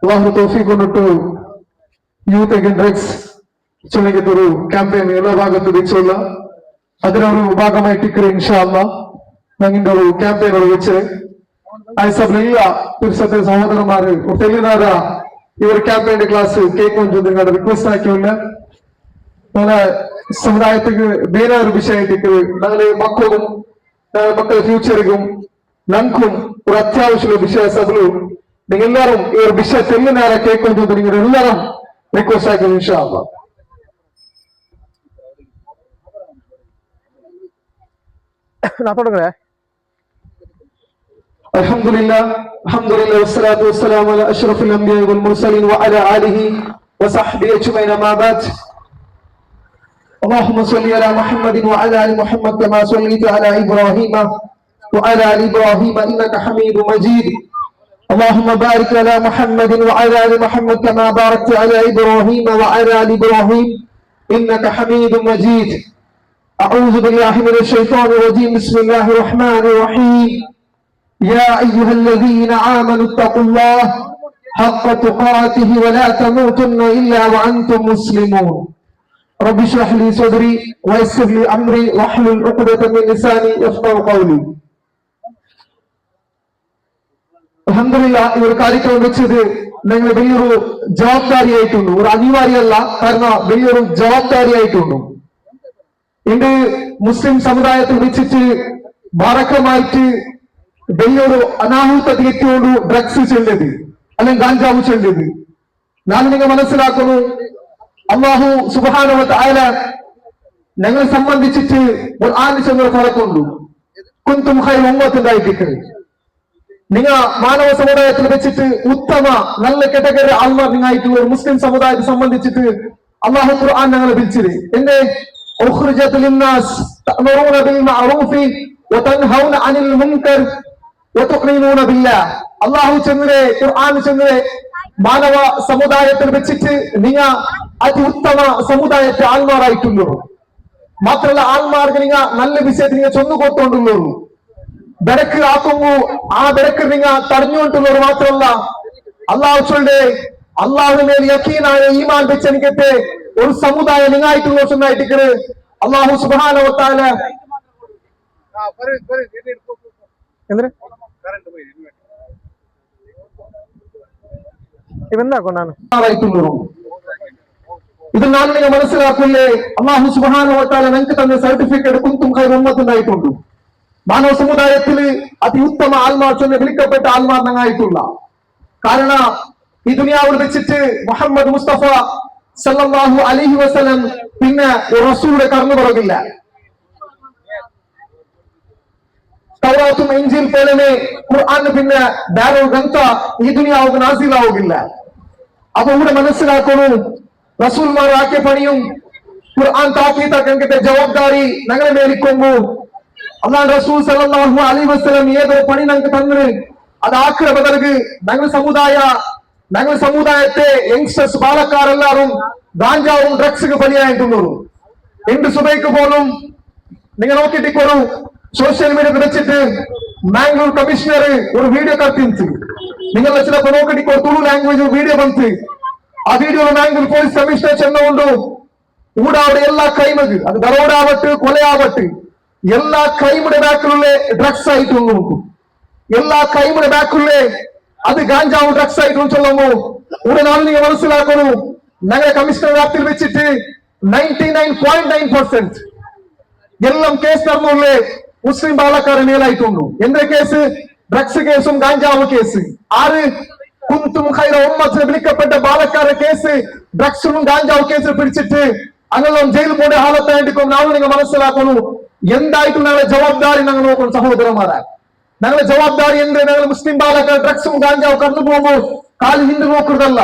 അള്ളാഹു തൗഫീഖ് കൊണ്ടിട്ട് youth against drugs ചൊല്ലിക്കൊരു campaign എല്ലാ ഭാഗത്ത് വെച്ചുള്ള അതിനൊരു ഭാഗമായിട്ട് ഇൻഷാ അല്ലാഹ് ഞങ്ങളുടെ ഒരു ക്യാമ്പയിൻ വെച്ച് ആയിസബില്ല തിരുസത്തെ സഹോദരന്മാര് തെളിനാര ഇവർ ക്യാമ്പയിന്റെ ക്ലാസ് കേൾക്കും നിങ്ങളുടെ റിക്വസ്റ്റ് ആക്കിയില്ല ഞങ്ങളെ സമുദായത്തിക്ക് വേറെ ഒരു വിഷയമായിട്ട് ഞങ്ങളെ മക്കളും മക്കളുടെ ഫ്യൂച്ചറിക്കും ഞങ്ങൾക്കും ഒരു അത്യാവശ്യ വിഷയ സഭలు നിങ്ങളെല്ലാരും ഈ ഒരു വിഷയ തെളിനാര കേൾക്കും നിങ്ങളുടെ എല്ലാരും റിക്വസ്റ്റ് ആക്കി ഇൻഷാ അല്ലാഹ്. الحمد لله والصلاة والسلام على أشرف الأنبياء والمرسلين وعلى آله وصحبه أجمعين ما بعد. اللهم صل على محمد وعلى آل محمد كما صليت على إبراهيم وعلى آل إبراهيم إنك حميد مجيد. اللهم بارك على محمد وعلى آل محمد كما باركت على إبراهيم وعلى آل إبراهيم إنك حميد مجيد. أعوذ بالله من الشيطان الرجيم. بسم الله الرحمن الرحيم. يا أيها الذين آمنوا اتقوا الله حق تقاته ولا تموتن إلا وأنتم مسلمون. رب اشرح لي صدري ويسر لي أمري واحلل عقدة من لساني يفقهوا قولي. അൽഹംദുലില്ലാഹ് ഈ ഒരു കാര്യക്രമം വെച്ചത് നിങ്ങൾ വലിയൊരു ജവാബ്ദാരിയായിട്ടുണ്ട്. ഒരു അനിവാര്യമല്ല, കാരണം വലിയൊരു ജവാബ്ദാരിയായിട്ടുണ്ട്. ഇന്ന് മുസ്ലിം സമുദായത്തിൽ വെച്ചിട്ട് ഭാരക്കമായിട്ട് വലിയൊരു അനാഹൂത തീറ്റയോട് ഡ്രഗ്സ് ചെല്ലത് അല്ലെങ്കിൽ ഗാഞ്ചാവ് ചെല്ലത് ഞാൻ നിങ്ങൾ മനസ്സിലാക്കുന്നു. അല്ലാഹു സുബ്ഹാനഹു വ തആല ഞങ്ങളെ സംബന്ധിച്ചിട്ട് ഖുർആനിൽ ചെന്നൊരു ഫലക്കുണ്ട്. കുന്തും ഖൈറ ഉമ്മത്തിനായിട്ട് നിങ്ങൾ മാനവ സമുദായത്തിൽ വെച്ചിട്ട് ഉത്തമ നല്ല കാറ്റഗറി ആൾമാർ നിങ്ങളായിട്ട് ഒരു മുസ്ലിം സമുദായത്തെ സംബന്ധിച്ചിട്ട് അല്ലാഹു ഖുർആൻ ഞങ്ങളെ വിളിച്ചത് എന്നെ ഉഖ്രിജത് ലിന്നാസ് തഅമറൂന ബിൽ മഅറൂഫി വതൻഹൗന അനിൽ മുൻകർ വതുഖ്മിനൂന ബില്ലാഹ്. അല്ലാഹു ചെന്നേ ഖുർആൻ ചെന്നേ മാനവ സമുദായത്തിൽ വെച്ചിട്ട് നിങ്ങൾ അതി ഉത്തമ സമുദായത്തെ ആൾമാരായിട്ടുള്ളൂ. മാത്രമല്ല ആൾമാർക്ക് നിങ്ങൾ നല്ല വിഷയത്തിൽ നിങ്ങൾ ചൊന്നുകൊണ്ടുള്ളൂ. ബെടക്ക് ആക്കുമ്പോ ആ ബെടക്ക് നിങ്ങൾ തടഞ്ഞുകൊണ്ടുള്ളവർ മാത്രമല്ല അള്ളാഹു ചൊല്ലേ അള്ളാഹുവിന്റെ യഖീനായ ഈമാൻ വെച്ച് എനിക്കത്തെ ഒരു സമുദായം നിങ്ങളായിട്ടുള്ള ഒന്നായിട്ട് അള്ളാഹു സുബ്ഹാനഹു വ തആല ഇത് ഞാൻ നിങ്ങൾ മനസ്സിലാക്കില്ലേ. അള്ളാഹു സുബ്ഹാനഹു വ തആല നിങ്ങൾക്ക് തന്ന സർട്ടിഫിക്കറ്റ് കുന്തും ഖൈറ ഉമ്മത്തുണ്ടായിട്ടുണ്ട്. മാനവ സമുദായത്തിൽ അതിഉത്തമ ആൽമാർ ചെന്ന് വിളിക്കപ്പെട്ട ആൽമാർ ഞങ്ങളായിട്ടുള്ള കാരണം ഈ ദുനിയാവിൽ വെച്ചിട്ട് മുഹമ്മദ് മുസ്തഫ സല്ലല്ലാഹു അലൈഹി വസല്ലം പിന്നെ റസൂലുടെ കർന്നു പറകില്ല. തൗറാത്തും ഇൻജീൽ പോലെ ഖുർആൻ പിന്നെ ദാരുൽ ഗ്രന്ഥ ഈ ദുനിയാവ് നാസിലാവുകയില്ല. അപ്പൊ ഇവിടെ മനസ്സിലാക്കുന്നു റസൂൽമാർ ആക്കിയ പണിയും ഖുർആൻ താക്കീതാക്കന്റെ ജവാബ്ദാരി ഞങ്ങളെ മേലിക്കുമ്പോ അല്ലാഹു റസൂൽ സല്ലല്ലാഹു അലൈഹി വസല്ലം ഏതൊരു പണി ഞങ്ങൾക്ക് തന്നത് അതാക്കിയ ബദർക്ക് ഞങ്ങൾ സമുദായത്തെ യങ്സ്റ്റേഴ്സ് ബാലക്കാരെല്ലാരും ഗാഞ്ചാവും ഡ്രഗ്സിന് ബലിയായിട്ടുള്ളൂ. എന്ത് സുബൈക്ക് പോലും നിങ്ങൾ നോക്കിട്ടിക്കോളൂ. സോഷ്യൽ മീഡിയയിൽ വെച്ചിട്ട് മാംഗ്ലൂർ കമ്മീഷണർ ഒരു വീഡിയോ കത്തിച്ചു. നിങ്ങൾ ചിലപ്പോൾ നോക്കിട്ടിക്കോ തുളു ലാംഗ്വേജ് വീഡിയോ ಬಂತು. ആ വീഡിയോ മാംഗ്ലൂർ പോലീസ് കമ്മീഷണർ ചെന്നുകൊണ്ട് ഊടാവിടെ എല്ലാ ക്രൈമ് അത് ദരോടാവട്ടെ കൊലയാവട്ടെ എല്ലാ ക്രൈമിന്റെ ബാക്കിലുള്ള ഡ്രഗ്സ് ആയിട്ടുള്ളൂ. എല്ലാ ക്രൈമിന്റെ ബാക്കിലുള്ള അത് ഗാഞ്ചാവും ഡ്രഗ്സ് ആയിട്ടും ചൊല്ലുമ്പോ ഇവിടെ നാളെ നിങ്ങൾ മനസ്സിലാക്കണു. ഞങ്ങളെ കമ്മീഷണർ വ്യാപ്തിയിൽ വെച്ചിട്ട് 99.9% എല്ലാം കേസ് നടന്നുള്ളേ മുസ്ലിം ബാലക്കാരെ മേലായിട്ടുള്ളൂ. എന്ത് കേസ്? ഡ്രഗ്സ് കേസും ഗാഞ്ചാവ് കേസ്. ആര്? കുന്തും ഖൈറ ഉമ്മത്തിന് വിളിക്കപ്പെട്ട ബാലക്കാരുടെ കേസ് ഡ്രഗ്സും ഗാഞ്ചാവ് കേസ് പിടിച്ചിട്ട് അങ്ങനെ ജയിലിൽ പോയ ഹാലത്തായിരിക്കും. നാളെ നിങ്ങൾ മനസ്സിലാക്കണു എന്തായിട്ടും ഞങ്ങളെ ജവാബ്ദാരി ഞങ്ങൾ നോക്കണം സഹോദരന്മാരെ. ഞങ്ങളെ ജവാബ്ദാരി എന്ത്? ഞങ്ങൾ മുസ്ലിം ബാലക്കാർ ഡ്രഗ്സും ഗാഞ്ചാവും കടന്നു പോകുമ്പോൾ കാല് ഹിന്ദു നോക്കുന്നതല്ല.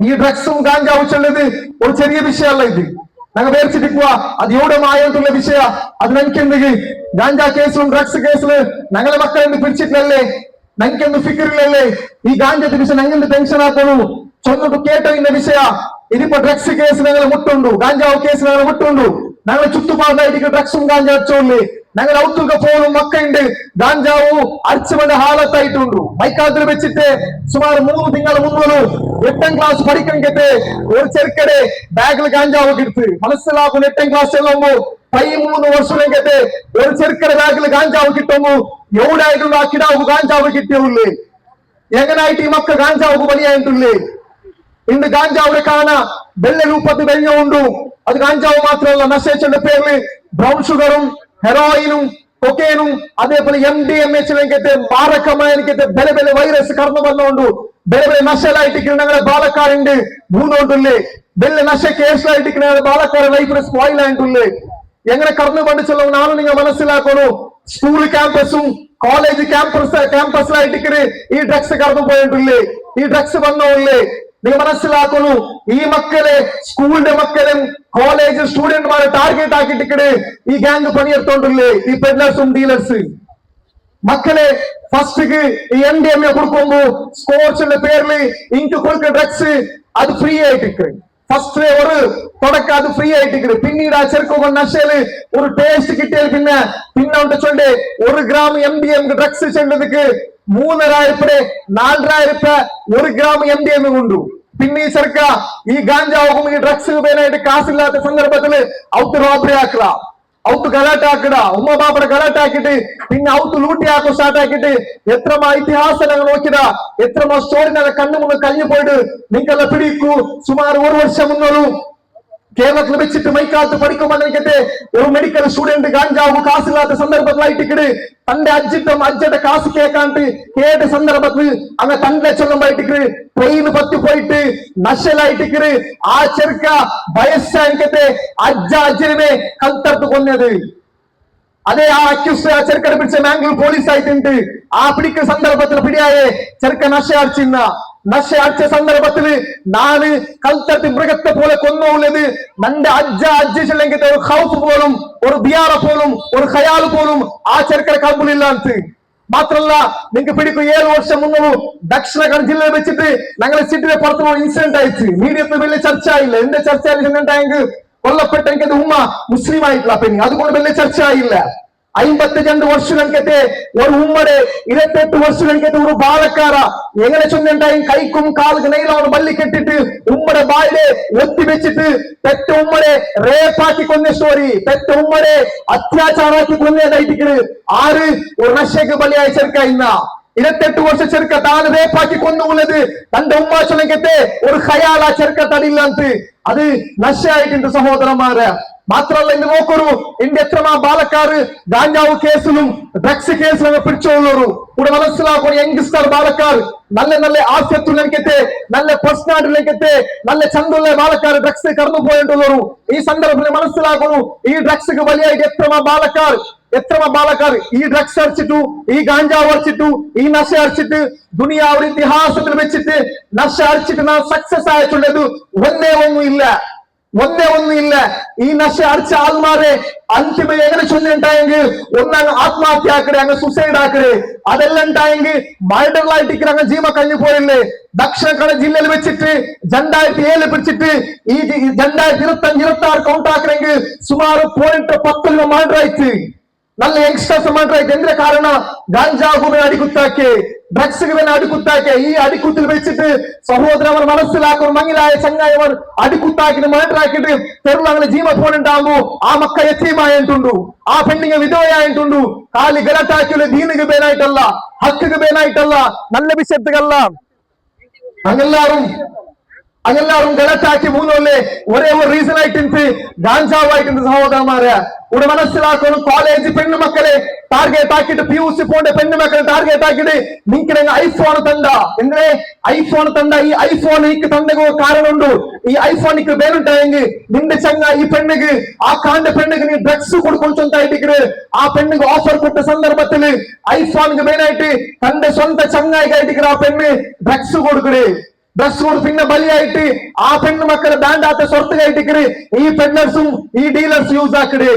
ഈ ഡ്രഗ്സും ഗാഞ്ചാവും ചെല്ലത് ഒരു ചെറിയ വിഷയമല്ല. ഇത് ഞങ്ങൾ വേർച്ചിരിക്കുക അത് എവിടെമായിട്ടുള്ള വിഷയ. അത് ഞങ്ങൾക്കെന്ത് ഗാഞ്ചാ കേസിലും ഡ്രഗ്സ് കേസില് ഞങ്ങളെ മക്കളെ എന്ത് പിടിച്ചിട്ടില്ലല്ലേ? ഞങ്ങൾക്കെന്ത് ഫിക്കറില്ലല്ലേ? ഈ ഗാഞ്ചത്തെ വിഷയം ഞങ്ങൾ ടെൻഷൻ ആക്കണു. ചൊന്നിട്ട് കേട്ടോ ഇന്ന വിഷയ. ഇതിപ്പോ ഡ്രഗ്സ് കേസ് ഞങ്ങൾ മുട്ടുണ്ടു, ഗാഞ്ചാവ് കേസ് ഞങ്ങൾ മുട്ടുണ്ടു. ഞങ്ങളെ ചുറ്റുപാടായിട്ട് ഡ്രഗ്സും ഗാഞ്ചാ വെച്ചോല്ലേ ഞങ്ങൾ ഔത്തുക പോലും മക്കളുണ്ട് ഗാഞ്ചാവു അടിച്ചുകൊണ്ട് ഹാലത്തായിട്ടുണ്ട് മൈക്കാത്തിൽ വെച്ചിട്ട് സുമാർ 3 തിങ്കൾ മുന്നോളൂ 8ാം ക്ലാസ് പഠിക്കണമെങ്കിൽ ഒരു ചെറുക്കടെ ബാഗിൽ ഗാഞ്ചാവ് കിടത്ത് മനസ്സിലാക്കുന്ന 8ാം ക്ലാസ് ചെല്ലുമ്പോ 13 വർഷമെങ്കിൽ ഒരു ചെറുക്കടെ ബാഗിൽ ഗാഞ്ചാവ് കിട്ടുമ്പോ എവിടെയായിട്ടുള്ള ആ കിടാവ് ഗാഞ്ചാവ് കിട്ടിയുള്ളേ എങ്ങനായിട്ട് ഈ മക്കൾ ഗാഞ്ചാവ് വലിയായിട്ടുള്ളേ ഇന്ന് ഗാഞ്ചാവിടെ കാണാ വെള്ള രൂപത്തിൽ വെഞ്ഞുകൊണ്ടു അത് ഗാഞ്ചാവ് മാത്രമല്ല നശേഷന്റെ പേരില് ബ്രൗൺ ഷുഗറും ഹെറോയിനും കൊക്കൈനും അതേപോലെ MDMA മാരകമായ ബലെ ബലെ വൈറസ് കടന്നു വന്നുകൊണ്ടു ബലെ ബലെ നശലായിട്ട് ഞങ്ങളുടെ ബാലക്കാരുണ്ട് മൂന്നുകൊണ്ടുള്ളേ ബെല്ലെ നശ കേസിലായിട്ട് ഞങ്ങളുടെ ബാലക്കാരുടെ ലൈഫിന് സ്പോയിൽ ആയിട്ടുള്ളേ എങ്ങനെ കടന്നു പഠിച്ചുള്ള നാളെ നിങ്ങൾ മനസ്സിലാക്കണു സ്കൂൾ ക്യാമ്പസും കോളേജ് ക്യാമ്പസിലായിട്ട് ഈ ഡ്രഗ്സ് കടന്നു പോയിട്ടുള്ളേ ഈ ഡ്രഗ്സ് വന്നോള്ളേ നിങ്ങൾ മനസ്സിലാക്കുന്നു ഈ മക്കളെ സ്കൂളിന്റെ മക്കളും കോളേജ് സ്റ്റുഡന്റ്മാരെ ടാർഗറ്റ് ആക്കിയിട്ട് ഈ ഗ്യാങ് പണിയെടുത്തോണ്ടില്ലേ ഈ പെഡ്ലേഴ്സും ഡീലേഴ്സ് മക്കളെ ഫസ്റ്റ് ഈ MDMA കൊടുക്കുമ്പോ സ്പോർട്സിന്റെ പേരിൽ ഇങ്ക് കൊടുക്കുന്ന ഡ്രഗ്സ് അത് ഫ്രീ ആയിട്ട് ഫസ്റ്റ് ഒരു തുടക്കം അത് ഫ്രീ ആയിട്ട് പിന്നീട് ആ ചെറുപ്പം നശയില് ഒരു ടേസ്റ്റ് കിട്ടിയാൽ പിന്നെ ചൊല്ല് 1 ഗ്രാം MDMA ഡ്രഗ്സ് ചെല്ലതുക്ക് 3000 4000 1 ഗ്രാം MDMA കൊണ്ടു പിന്നെ ഈ ചെറുക്ക ഈ ഗാഞ്ചാവും ഈ ഡ്രഗ്സ് പേനായിട്ട് കാശില്ലാത്ത സന്ദർഭത്തില് ഔത്ത് റോബറി ആക്കുക ഔത്ത് ഗലാട്ട ആക്കട ഉമ്മ ബാപ്പടെ ഗലാട്ട ആക്കിട്ട് പിന്നെ ഔത്ത് ലൂട്ടി ആക്കോ സ്റ്റാർട്ട് ആക്കിട്ട് എത്രമാ ഇതിഹാസം ഞങ്ങൾ നോക്കിയതാ എത്രമാ സ്റ്റോറി ഞങ്ങൾ കണ്ണു മുന്നിൽ കഴിഞ്ഞു പോയിട്ട് നിങ്ങളെ പിടിക്കൂ സുമാർ 1 വർഷം മുന്നോളൂ കേരളത്തിൽ വെച്ചിട്ട് മൈക്കാലത്ത് പഠിക്കുമെന്നിരിക്കട്ടെ ഒരു മെഡിക്കൽ സ്റ്റുഡന്റ് ഗാഞ്ചാവ് കാശില്ലാത്ത സന്ദർഭത്തിലായിട്ട് തന്റെ അജ്ജയുടെ കാശ് കേട്ട സന്ദർഭത്തിൽ അങ്ങ് തന്റെ ചൊല്ലുമ്പോയിട്ട് ട്രെയിൻ പറ്റി പോയിട്ട് നശലായിട്ട് ആ ചെറുക്ക വയസ്സായിക്കട്ടെ അജ്ജനെ കൽത്തർത്ത് കൊന്നത് അതേ ആ അക്യൂസ് ആ ചെറുക്കനെ പിടിച്ച മാംഗ്ലൂർ പോലീസ് ആയിട്ടുണ്ട് ആ പിടിക്കുന്ന സന്ദർഭത്തിൽ പിടിയായേ ചെറുക്ക നശ അടിച്ച സന്ദർഭത്തില് നാല് കൽത്തട്ടി മൃഗത്തെ പോലെ കൊന്നുള്ളത് നന്റെ അജ്ജില്ലെങ്കിൽ ഒരു ഹൗഫ് പോലും ഒരു ബിയാറ പോലും ഒരു ഖയാൽ പോലും ആ ചെറുക്കനെ കൽബിലില്ലാത്ത മാത്രമല്ല നിങ്ങൾക്ക് പിടിക്കും 7 വർഷം മുന്നേ ദക്ഷിണ കന്നഡ ജില്ലയിൽ വെച്ചിട്ട് ഞങ്ങളെ സിറ്റിയിലെ പുറത്തു ഇൻസിഡന്റ് ആയിട്ട് മീഡിയത്തിൽ വലിയ ചർച്ച ആയില്ല എന്റെ ചർച്ച ആയിട്ട് കൊല്ലപ്പെട്ട എനിക്കത് ഉമ്മ മുസ്ലിം ആയിട്ടുള്ള പെണ്ണി അതുകൊണ്ട് വലിയ ചർച്ച ആയില്ല 52 വർഷങ്ങൾക്കത്തെ ഒരു ഉമ്മടെ 28 വർഷങ്ങൾക്കത്തെ ഒരു ബാലക്കാര എങ്ങനെ ചൊന്നുണ്ടായും കൈക്കും കാലുക്ക് നെയ്യിലാണ് ബല്ലി കെട്ടിട്ട് ഉമ്മടെ ബായിലെ ഒത്തി വെച്ചിട്ട് പെറ്റ ഉമ്മടെ റേപ്പാക്കി കൊന്ന സ്റ്റോറി പെറ്റ ഉമ്മടെ അത്യാചാരാക്കി കൊന്നതായിട്ട് ആറ് ഒരു നശയ്ക്ക് ബലിയായ ചെറുക്ക ഇന്ന 28 വർഷ ചെറുക്ക താൻ റേപ്പാക്കി കൊന്നുള്ളത് തന്റെ ഉമ്മ ചൊല്ലങ്കത്തെ ഒരു ഖയാല ചെറുക്ക തടിയില്ലാത്ത അത് നശയായിട്ടുണ്ട് സഹോദരന്മാരെ മാത്രമല്ല ഇന്ന് നോക്കൊരു ഇന്ത്യ എത്രമാ ബാലക്കാർ ഗാഞ്ചാവ് കേസിലും ഡ്രഗ്സ് കേസിലും പിടിച്ചോളൂ ഇവിടെ മനസ്സിലാക്കുന്ന യങ്സ്റ്റർ ബാലക്കാർ നല്ല ആസ്യത്തുലക്കത്തെ നല്ല പേഴ്സണാലിറ്റിയിലേക്കത്തെ നല്ല ചന്തുള്ള ബാലക്കാർ ഡ്രഗ്സ് കടന്നു പോയിട്ടുള്ളൂ ഈ സന്ദർഭത്തിൽ മനസ്സിലാക്കുന്നു ഈ ഡ്രഗ്സ് വലിയായിട്ട് എത്ര ബാലക്കാർ ഈ ഡ്രഗ്സ് അടിച്ചിട്ടു ഈ ഗാഞ്ചാവ് അടിച്ചിട്ടു ഈ നശ അടിച്ചിട്ട് ദുനിയാവ് ഇതിഹാസത്തിൽ വെച്ചിട്ട് നശ അടിച്ചിട്ട് നാം സക്സസ് ആയിട്ടുള്ളത് ഒന്നേ ഒന്നുമില്ല ഈ നശ അടിച്ച ആൾമാരെ അന്തിമ എങ്ങനെ ചൊല്ലുണ്ടായെങ്കിൽ ഒന്നങ്ങ് ആത്മഹത്യ ആക്കടെ അങ്ങ് സുസൈഡ് ആക്കടെ അതെല്ലാം ഉണ്ടായെങ്കിൽ മൈഡറിലായിട്ട് അങ്ങ് ജീവ കഴിഞ്ഞു പോയില്ലേ ദക്ഷിണ കന്നഡ ജില്ലയിൽ വെച്ചിട്ട് 2007 പിടിച്ചിട്ട് ഈ 2025-26 കൗണ്ട് ആക്കണമെങ്കിൽ സുമാർ 10 മൈഡറായിട്ട് നല്ല യങ്സ്റ്റേഴ്സ് മൈഡറായിട്ട് എന്തിന്റെ കാരണം ഗാഞ്ചാവുവിനെ അടിക്കുത്താക്കി ഡ്രഗ്സുകൾ അടിക്കുത്താക്കി ഈ അടിക്കുത്തിൽ വെച്ചിട്ട് സഹോദരവർ മനസ്സിലാക്കുന്ന മങ്ങിലായ ചങ്ങായവർ അടിക്കുത്താക്കിന് മൈഡറാക്കിട്ട് തെരുളങ്ങനെ ജീവ പോണുണ്ടാകുമ്പോ ആ മക്ക യത്തീമായിട്ടുണ്ടു ആ പെണ്ണിങ്ങ വിധവയായിട്ടുണ്ടു കാലി ഗലട്ടാക്കിയുള്ള ദീനിക്ക് പേനായിട്ടല്ല ഹക്കിക്ക് പേനായിട്ടല്ല നല്ല വിഷയത്തുകല്ല അങ്ങെല്ലാരും ഗലട്ടാക്കി മൂന്നല്ലേ ഒരേ ഒരു റീസൺ ആയിട്ടുണ്ട് ഗാഞ്ചാവായിട്ടുണ്ട് സഹോദരന്മാരെ ഇവിടെ മനസ്സിലാക്കുന്നു കോളേജ് പെണ്ണുമക്കളെ ടാർഗറ്റ് ആക്കിയിട്ട് PUC പോണ്ട പെണ്ണുമക്കളെ ടാർഗറ്റ് ആക്കിയിട്ട് നിങ്ങൾക്ക് ഐഫോൺ തണ്ട എങ്ങനെ ഐഫോൺ തണ്ട ഈ ഐഫോൺ എനിക്ക് തന്ന കാരണമുണ്ട് ഈ ഐഫോണിക്ക് വേറുണ്ടായെങ്കിൽ നിന്റെ ചങ്ങ ഈ പെണ്ണുക്ക് ആ കാണ്ട പെണ്ണുക്ക് നീ ഡ്രഗ്സ് കൊടുക്കൊണ്ടായിട്ട് ആ പെണ്ണുക്ക് ഓഫർ കൊടുത്ത സന്ദർഭത്തില് ഐഫോണിക്ക് മെയിനായിട്ട് തന്റെ സ്വന്തം ചങ്ങായിക്കായിട്ട് ആ പെണ്ണ് ഡ്രഗ്സ് കൊടുക്കണേ ഡ്രഗ്സ് കൊടുത്ത് പിന്നെ ബലിയായിട്ട് ആ പെണ്ണുമക്കളെ ബാൻഡാത്ത സ്വർത്ത് കയറ്റിക്കണ് ഈ പെണ്ണേഴ്സും ഈ ഡീലേഴ്സ് യൂസ് ആക്കണേ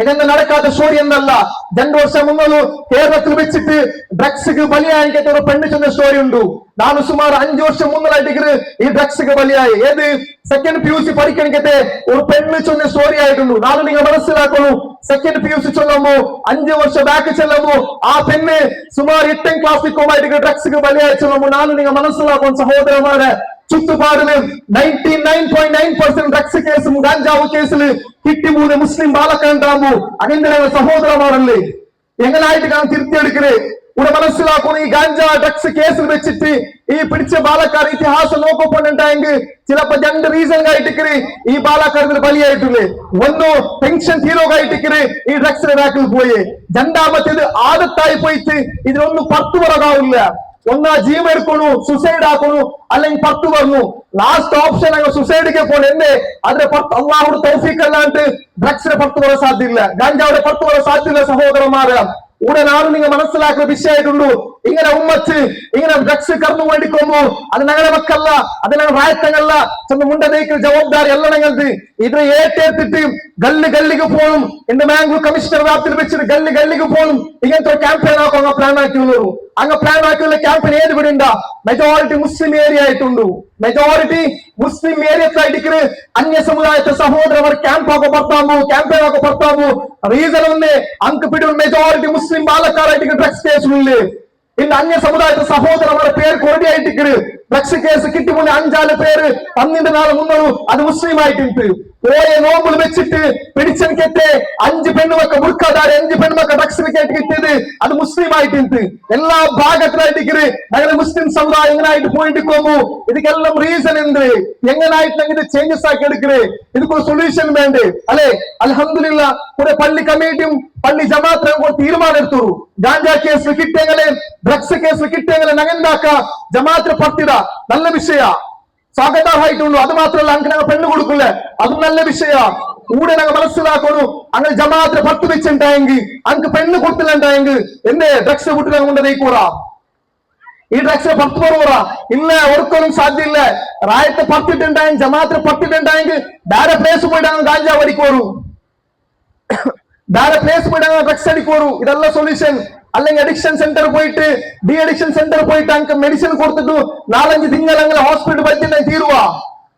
ഇതൊന്നും നടക്കാത്ത സ്റ്റോറി എന്നല്ല. 2 വർഷം മുമ്പ് കേരളത്തിൽ വെച്ചിട്ട് ഡ്രഗ്സിക്ക് ബലിയായിട്ട് ഒരു പെണ്ണ് ചെന്ന സ്റ്റോറി ഉണ്ട്. ನಾನು ಸುಮಾರು 5 ವರ್ಷ മുന്നിലായിട്ട് ഈ ഡ്രഗ്സിക്ക് ബലിയായി. ഏത് സെക്കൻഡ് PUC പഠിക്കണിക്കത്തെ ഒരു പെണ്ണ് ചൊന്ന സ്റ്റോറി ആയിട്ടുണ്ട്. നാളെ നിങ്ങൾ മനസ്സിലാക്കുന്നു. സെക്കൻഡ് PUC ചൊല്ലുമ്പോ 5 വർഷം ബാക്ക് ചെല്ലുമ്പോ ആ പെണ്ണ് സുമാർ 8ാം ക്ലാസ്സിൽ ഡ്രഗ്സിക്ക് ബലിയായി ചൊല്ലുമ്പോ നാളെ നിങ്ങൾ മനസ്സിലാക്കും സഹോദരന്മാരെ, ചുറ്റുപാടില് 99.9% ഡ്രഗ്സ് കേസും ഗാഞ്ചാവ് കേസിൽ കിട്ടിമൂന്ന് മുസ്ലിം ബാലക്കാണ്ടാകുമ്പോ അതിന്റെ സഹോദരന്മാരല്ലേ എങ്ങനായിട്ട് ഞാൻ തിരുത്തിയെടുക്കണേ. ഇവിടെ മനസ്സിലാക്കുന്നു. ഈ ഗാഞ്ച ഡ്രഗ്സ് കേസിൽ വെച്ചിട്ട് ഈ പിടിച്ച ബാലക്കാർ ഇതിഹാസം നോക്കപ്പോണ്ടായെങ്കിൽ ചിലപ്പോ 2 റീസൺ ആയിട്ട് ഈ ബാലക്കാരത്തിന് ബലിയായിട്ടില്ലേ. ഒന്ന് പെൻഷൻ തീരോഗായിട്ട് ഈ ഡ്രഗ്സിന്റെ ബാക്കിൽ പോയി. രണ്ടാമത്തേത് ആദത്തായി പോയിട്ട് ഇതിനൊന്നും 10 പറകാവില്ല. ഒന്നാ ജീവ എടുക്കണു, സുസൈഡ് ആക്കണു, അല്ലെങ്കിൽ 10 പറഞ്ഞു. ലാസ്റ്റ് ഓപ്ഷൻ അങ്ങ് സുസൈഡിക്ക് പോണു. എന്തേ അതിന് അള്ളാഹുടെ തൗഫീഖ് അല്ലാണ്ട് ഡ്രഗ്സിന് 10 വരെ സാധ്യമില്ല, ഗാഞ്ചാവിടെ 10 വരെ സാധ്യമില്ല. സഹോദരന്മാരെ ഇവിടെ നാളെ നിങ്ങൾ മനസ്സിലാക്കുന്ന വിഷയമായിട്ടുള്ളൂ. ഇങ്ങനെ ഉമ്മച്ച് ഇങ്ങനെ ഡ്രഗ്സ് കറന്നു മേടിക്കുമ്പോ അത് ഞങ്ങളുടെ മക്കല്ല, അത് ഞങ്ങൾ റായത്തങ്ങല്ല, ചെന്ന് മുണ്ടതേക്ക് ജവാബ്ദാരി അല്ല ഞങ്ങൾക്ക്. ഇത് ഏറ്റെടുത്തിട്ട് ഗല്ലിക്ക് പോകണം. എന്റെ ബാംഗ്ലൂർ കമ്മീഷണർ വ്യാപ്തിയിൽ വെച്ചിട്ട് ഗല്ലിക്ക് പോകണം. ഇങ്ങനത്തെ ഒരു ക്യാമ്പയിൻ ആക്കും അങ്ങ് പ്ലാൻ ആക്കിയുള്ളൂ. അങ്ങ് പ്ലാൻ ആക്കിയുള്ള ക്യാമ്പയിൻ ഏത് ഇവിടെ ഉണ്ടാ? മെജോറിറ്റി മുസ്ലിം ഏരിയ ആയിട്ടുണ്ട്. മെജോറിറ്റി മുസ്ലിം ഏരിയത്തിലായിട്ട് അന്യ സമുദായത്തെ സഹോദരന്മാർ ക്യാമ്പയിൻ ഒക്കെ പുറത്താകുമ്പോ റീസൺ ഒന്ന് അങ്ക് പിടിവ് മെജോറിറ്റി മുസ്ലിം ബാലക്കാരായിട്ട് ഡ്രഗ്സ് കേസുകളില്. ഇന്ന് അന്യ സമുദായത്തെ സഹോദരന്മാരുടെ പേര് കൊറടിയായിട്ട് ഡ്രഗ്സ് കേസ് കിട്ടിമുള്ള 5-6 പേര് 12 നാൾ മുന്നോ അത് മുസ്ലിം ആയിട്ടുണ്ട്. പോയ നോമ്പിൽ വെച്ചിട്ട് പിടിച്ചെനിക്കെത്തെ 5 പെണ്ണുമൊക്കെ മുറുക്കാതാരെ 5 പെണ്ണുമൊക്കെ ഡ്രഗ്സിന് കേട്ട് കിട്ടിയത് അത് മുസ്ലിം ആയിട്ടുണ്ട്. എല്ലാ ഭാഗത്തിലായിട്ട് ഞങ്ങളെ മുസ്ലിം സമുദായം എങ്ങനായിട്ട് പോയിട്ട് പോകുമ്പോ ഇതിക്കെല്ലാം റീസൺ എന്ത് എങ്ങനായിട്ട് ഇത് ചേഞ്ചസ് ആക്കി എടുക്കണേ. ഇതിക്കൊരു സൊല്യൂഷൻ വേണ്ടേ അല്ലെ? അൽഹംദുലില്ലാ കുറെ പള്ളി കമ്മിറ്റിയും പള്ളി ജമാഅത്തും തീരുമാനം എടുത്തു. ഗാഞ്ചാ കേസിൽ കിട്ടിയെങ്കില് ഡ്രഗ്സ് കേസിൽ കിട്ടിയെങ്കില് ഞങ്ങണ്ടാക്ക ജമാഅത്തിന് പത്തിട നല്ല വിഷയ സ്വാഗതമായിട്ടുള്ളൂ. അത് മാത്രമല്ല അങ്ങനെ ഞങ്ങൾ പെണ്ണ് കൊടുക്കില്ലേ, അതും നല്ല വിഷയ. കൂടെ ഞങ്ങൾ മനസ്സിലാക്കുന്നു. അങ്ങനെ ജമാഅത്തിന് 10 വെച്ചിട്ടുണ്ടായെങ്കിൽ അനക്ക് പെണ്ണ് കൊടുത്തിട്ടുണ്ടായെങ്കിൽ എന്തേ ഡ്രഗ്സ് കൂട്ടി കൊണ്ടേ കൂറാ ഈ ഡ്രഗ്സിന് 10 പറ ഇല്ല, ഒരിക്കലും സാധ്യമില്ല. റായത്തെ 10 ജമാഅത്തിന് 10 വേറെ പ്ലേസ് പോയിട്ട് ഗാഞ്ചാ പഠിക്കോറു, വേറെ പ്ലേസ് പോയിട്ട് ഡ്രഗ്സ് അടിക്കോറു. ഇതല്ല സൊല്യൂഷൻ. അല്ലെങ്കിൽ അഡിക്ഷൻ സെന്റർ പോയിട്ട് ഡി അഡിക്ഷൻ സെന്റർ പോയിട്ട് അങ്ക് മെഡിസിൻ കൊടുത്തിട്ടു 4-5 തിങ്കൾ അങ്ങനെ ഹോസ്പിറ്റൽ പറ്റില്ല തീരുവാ.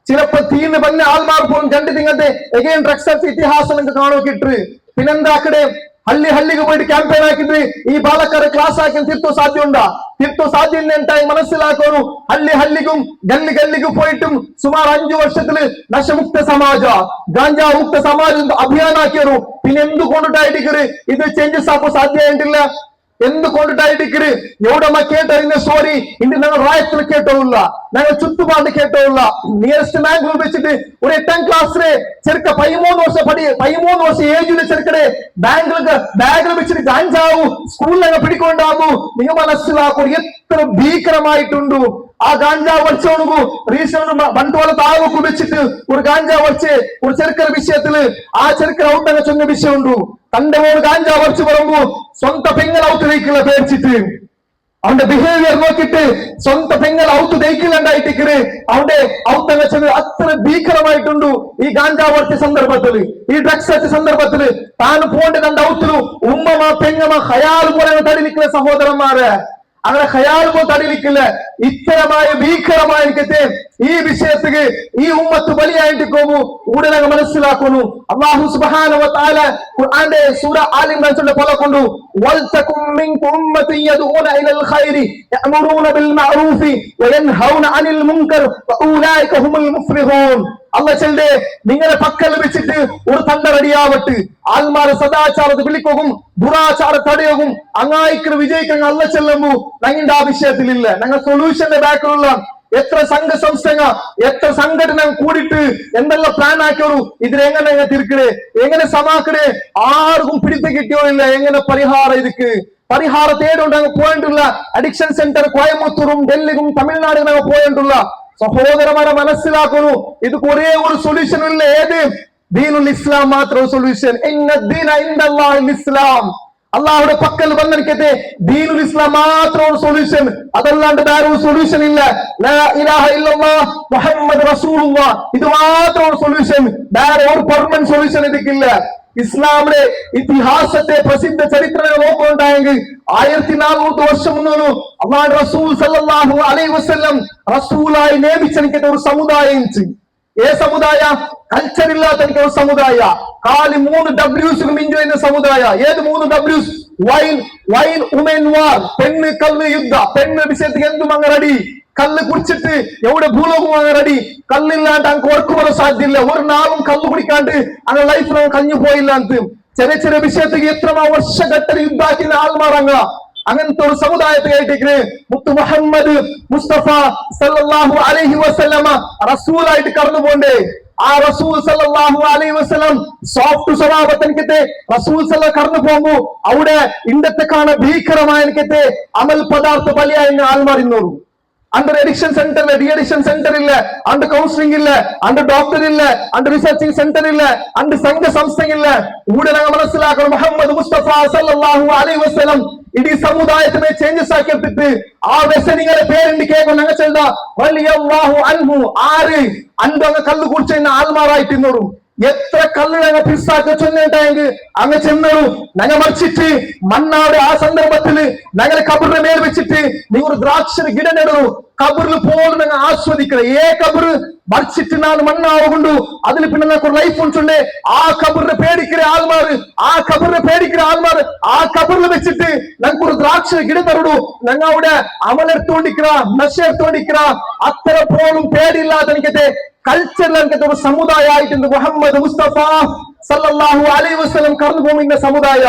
ചിലപ്പോ തീന്ന് പറഞ്ഞ ആൾമാർ പോകും 2 തിങ്ങത്തെ എഗെയിൻ ഡ്രഗ്സ് ഇതിഹാസം നിങ്ങൾക്ക് കാണുക കിട്ടു. പിന്നെന്താക്കടെ ಹಳ್ಳಿಗೆ പോയിട്ട് ಕ್ಯಾಂಪೇನ್ ಹಾಕಿದ್ವಿ. ಈ ಬಾಲಕರ ಕ್ಲಾಸ್ ಹಾಕಿ ತಿರ್ತು ಸಾಧ್ಯ ಉಂಟಾ? ತಿರ್ತು ಸಾಧ್ಯ ಇಲ್ಲ ಅಂತ മനസ്സിലാക്കുന്നു. ಹಳ್ಳಿಗೂ ಗಲ್ಲಿಗೂ പോയിട്ടും സുമാർ 5 വർഷത്തില് നശമുക്ത സമാജ ഗാഞ്ചാ മുക്ത സമാജ അഭിയാൻ ആക്കിയರು. പിന്നെ എന്തുകൊണ്ടിട്ടായിട്ട് ഇത് ചേഞ്ചസ് ആക്കാൻ സാധ്യമായിട്ടില്ല? എന്തുകൊണ്ടിട്ടായിട്ട് എവിടമ്മ കേട്ടറിഞ്ഞ സ്റ്റോറി ഇന്ന് ഞങ്ങൾ റായത്തിൽ കേട്ടോല്ല, ഞങ്ങൾ ചുറ്റുപാട് കേട്ടോല്ല. നിയറസ്റ്റ് ബാംഗ്ലൂർ വെച്ചിട്ട് ഒരു 8ാം ക്ലാസ്സിലെ ചെറുക്ക 13 വർഷം ഏജിലെ ചെറുക്കടെ ബാഗിൽ വെച്ചിട്ട് ഗാഞ്ചാവു സ്കൂളിൽ ഞങ്ങൾ പിടിക്കൊണ്ടാവൂ. നിങ്ങൾ മനസ്സിലാക്കൂ എത്ര ഭീകരമായിട്ടുണ്ട്. ആ ഗാഞ്ചാവ് വലിച്ചോണു റീസൺ ബണ്ടുവള താവൊക്കെ വെച്ചിട്ട് ഒരു ഗാഞ്ചാവ് വലിച്ച് ഒരു ചെറുക്കര വിഷയത്തില് ആ ചെറുക്കര ഔട്ടങ്ങ ചൊന്ന വിഷയമുണ്ട്. തന്റെ മോള് ഗാഞ്ചാ വലിച്ചു പറയുമ്പോ സ്വന്തം പെങ്ങൾ ഔട്ട് തയ്ക്കില്ല പേടിച്ചിട്ട് അവന്റെ ബിഹേവിയർ നോക്കിയിട്ട് സ്വന്തം പെങ്ങൾ ഔട്ട് തയ്ക്കില്ലണ്ടായിട്ട് അവന്റെ ഔട്ട് വെച്ചത് അത്ര ഭീകരമായിട്ടുണ്ട്. ഈ ഗാഞ്ചാ വലിച്ച സന്ദർഭത്തില് ഈ ഡ്രഗ്സ് വെച്ച സന്ദർഭത്തില് താൻ പോണ്ട് തന്റെ ഔട്ടില് ഉമ്മമാ പെങ്ങമാ ഹയാൽ പോലെ തടിലിക്കുന്ന സഹോദരന്മാരെ അങ്ങനെ ഹയാൽ പോ തടിലിക്കില്ല. ഇത്തരമായ ഭീകരമായ ഈ വിഷയത്തില് ഈ ഉമ്മത്ത് ബലിയായിട്ട് പോകും. ഉടനെ മനസ്സിലാക്കുന്നു. അല്ലാഹു സുബ്ഹാനഹു വ തആല ഖുർആന്റെ സൂറ ആൽ ഇംറാൻ പലകൊണ്ടു വൽതകും മിൻകും ഉമ്മത്തുൻ യദഊന ഇലൽ ഖൈരി യഅമുറൂന ബിൽ മഅറൂഫി വയൻഹൗന അനിൽ മുൻകർ വഉലൈക ഹുമുൽ മുഫ്ലിഹൂൻ. അല്ലാഹ് ചൊല്ലെ നിങ്ങളെ പക്കൽ വെച്ചിട്ട് ഒരു തണ്ട റെഡിയാവട്ടെ. ആൽമാരെ സദാചാരത്തെ വിളിക്കും, ദുരാചാര തടയും, അങ്ങായിക്ക് വിജയിക്കാൻ അല്ലാഹ് ചെല്ലുമ്പോ ഞങ്ങളുടെ ആ വിഷയത്തിലില്ല. ഞങ്ങൾ സൊല്യൂഷന്റെ ബാക്കിലുള്ള എത്ര സംഘസംസ്ഥ എത്ര സംഘടന കൂടിയിട്ട് എന്തെല്ലാം പ്ലാൻ ആക്കിയോളൂ. ഇതിനെങ്ങനെ തിരിക്കണേ, എങ്ങനെ സമാക്കണേ, ആർക്കും പിടിത്ത് കിട്ടിയോ ഇല്ല. എങ്ങനെ പരിഹാരം ഇരിക്ക് പരിഹാര തേടുകൊണ്ട് അങ്ങ് പോയിട്ടുള്ള അഡിക്ഷൻ സെന്റർ കോയമ്പത്തൂരും ഡൽഹിയും തമിഴ്നാടും അങ്ങ് പോയിട്ടുള്ള സഹോദരന്മാരെ മനസ്സിലാക്കുന്നു. ഇത് ഒരേ ഒരു സൊല്യൂഷൻ ഇല്ല. ഏത്? ദീനുൽ ഇസ്ലാം മാത്രം സൊല്യൂഷൻ. ഇസ്ലാം അള്ളാഹുടെ പക്കൽ വന്നിരിക്കട്ടെ. ദീനുൽ ഇസ്ലാം മാത്രം സൊല്യൂഷൻ, അതല്ലാണ്ട് വേറെ ഒരു സൊല്യൂഷൻ ഇല്ല. ലാ ഇലാഹ ഇല്ലല്ലാഹ് മുഹമ്മദ് റസൂലുള്ളാഹ് ഇത് മാത്രം സൊല്യൂഷൻ. വേറെ ഒരു പെർമനന്റ് സൊല്യൂഷൻ ഇതിക്കില്ല. ഇസ്ലാമിലെ ഇതിഹാസത്തെ പ്രസിദ്ധ ചരിത്രങ്ങൾ നോക്കുകയുണ്ടായെങ്കിൽ 1400 വർഷം മുന്നോളൂ അള്ളാഹുവിന്റെ റസൂൽ സല്ലല്ലാഹു അലൈഹി വസല്ലം റസൂലായി നിയമിച്ചെനിക്കത്തെ ഒരു സമുദായം ഏ സമുദായ കൾച്ചർ ഇല്ലാത്ത എനിക്ക് ഒരു സമുദായ കാലി 3 W's മിഞ്ചു എന്ന സമുദായ ഏത് 3 W's വൈൻ ഉമൻ വാർ പെണ്ണ് കല്ല് യുദ്ധ പെണ്ണ് വിഷയത്തിൽ എന്തും അങ്ങ് റെഡി കല്ല് കുടിച്ചിട്ട് എവിടെ ഭൂലോകം അങ്ങ് റെഡി കല്ലില്ലാണ്ട് അങ്ങ് ഉറക്കു വരാൻ സാധ്യമില്ല ഒരു നാളും കല്ല് കുടിക്കാണ്ട് അങ്ങനെ ലൈഫിൽ കഞ്ഞു പോയില്ല എന്ന് ചെറിയ ചെറിയ വിഷയത്തിൽ എത്ര വർഷഘട്ട യുദ്ധാക്കുന്ന ആൾമാറങ്ങ അങ്ങനത്തെ ഒരു സമുദായത്തെ ആയിട്ട് മുത്തു മുഹമ്മദ് മുസ്തഫ സല്ലല്ലാഹു അലൈഹി വസല്ലമ റസൂലായിട്ട് കടന്നു പോണ്ടേ ആ റസൂൽ സല്ലല്ലാഹു അലൈഹി വസല്ലം സോഫ്റ്റ് സ്വഭാവത്തിനത്തെ റസൂൽ സല്ല കടന്നു പോകുമ്പോ അവിടെ ഇന്നത്തെ കാണ ഭീകരമായ എനിക്കത്തെ അമൽ പദാർത്ഥ ബലിയായി ആൾമാറിന്നോളൂ under addiction center illa de-addiction center illa under counseling illa under doctor illa under researching center illa under sangha samstha illa ude naga manasilakana Muhammad Mustafa sallallahu alaihi wasallam idi samudayatine changes aakirtittu aa vesaningale perindi kekku naga chelda radiyallahu anhu aare andu anga kallu kudichina almarayittinnoru എത്ര കല്ല് ഞങ്ങൾ പിസ്സാക്കി ചൊല്ലിട്ടായെങ്കിൽ അങ്ങ് ചെന്നൊരു ഞങ്ങൾ മറിച്ചിട്ട് മണ്ണാട് ആ സന്ദർഭത്തില് ഞങ്ങളെ കബറിന്റെ മേൽ വെച്ചിട്ട് നിങ്ങൾ ഒരു ദ്രാക്ഷ ഗിട നെടു കബറിൽ പോലും ഞങ്ങൾ ആസ്വദിക്കണം ഏ കബറ് മറിച്ചിട്ട് നാല് മണ്ണാവുകൊണ്ടു അതിൽ പിന്നെ ഞങ്ങൾക്ക് ലൈഫ് ഉണ്ടേ ആ കബറിനെ പേടിക്കുന്ന ആൾമാര് ആ കബറിനെ പേടിക്കുന്ന ആൾമാര് ആ കബറിൽ വെച്ചിട്ട് ഞങ്ങൾക്ക് ഒരു ദ്രാക്ഷ ഗിട തരടു ഞങ്ങൾ അവിടെ അമലെടുത്തോണ്ടിരിക്കറ നശ എടുത്തോണ്ടിരിക്കറ അത്ര പോലും പേടിയില്ലാത്ത എനിക്കത്തെ കൾച്ചറിൽ എനിക്കത്തെ ഒരു സമുദായമായിട്ടുണ്ട് മുഹമ്മദ് മുസ്തഫ സല്ലല്ലാഹു അലൈഹി വസല്ലം കടന്നു പോകുന്ന സമുദായ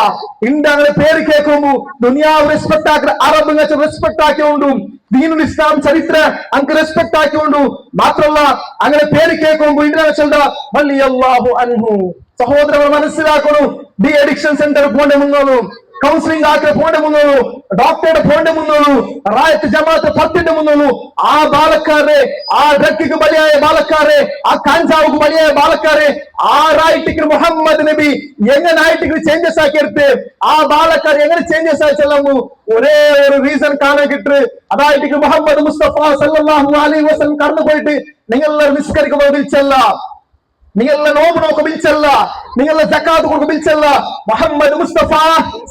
ഇന്ത്യ അങ്ങനെ പേര് കേൾക്കുമ്പോ ദുനിയാവ് റെസ്പെക്ട് ആക്കുന്ന അറബ് റെസ്പെക്ട് ആക്കിക്കൊണ്ടു ദീനുൽ ഇസ്ലാം ചരിത്ര അങ്ങ് റെസ്പെക്ട് ആക്കിക്കൊണ്ടു മാത്രമല്ല അങ്ങനെ പേര് കേൾക്കുമ്പോ ഇന്റർനാഷണൽ റളിയല്ലാഹു അൻഹു സഹോദരങ്ങൾ മനസ്സിലാക്കണം ഡി അഡിക്ഷൻ സെന്റർ പോകേണ്ട മുന്നോളൂ കൗൺസിലിംഗ് ആക്കി പോകേണ്ട മുന്നോളൂ ഡോക്ടറുടെ പോകേണ്ട മുന്നോളൂ റായത്ത് ജമാഅത്ത് പത്തിന്റെ മുന്നോളൂ ആ ബാലക്കാരെ ആ ഡ്രഗ്ഗിക്ക് ബലിയായ ബാലക്കാരെ ആ കാഞ്ചാവുക്ക് ബലിയായ ബാലക്കാരെ ആരായിട്ട് മുഹമ്മദ് നബി എങ്ങനായിട്ട് ചേഞ്ചസ് ആക്കിയെടുത്ത് ആ ബാലക്കാർ എങ്ങനെ ചേഞ്ചസ് ആയി ചെല്ലുന്നു ഒരേ ഒരു റീസൺ കാണാൻ കിട്ടു അതായിട്ട് മുഹമ്മദ് മുസ്തഫ സല്ലല്ലാഹു അലൈഹി വസല്ലം കടന്നു പോയിട്ട് നിങ്ങളെല്ലാവരും നിസ്കരിക്കുമ്പോൾ വിളിച്ചല്ല നിങ്ങളുടെ നോമ്പ് നോക്ക് വിളിച്ചല്ല നിങ്ങളുടെ സക്കാത്ത് കൊടുക്ക് വിളിച്ചല്ല മുഹമ്മദ് മുസ്തഫ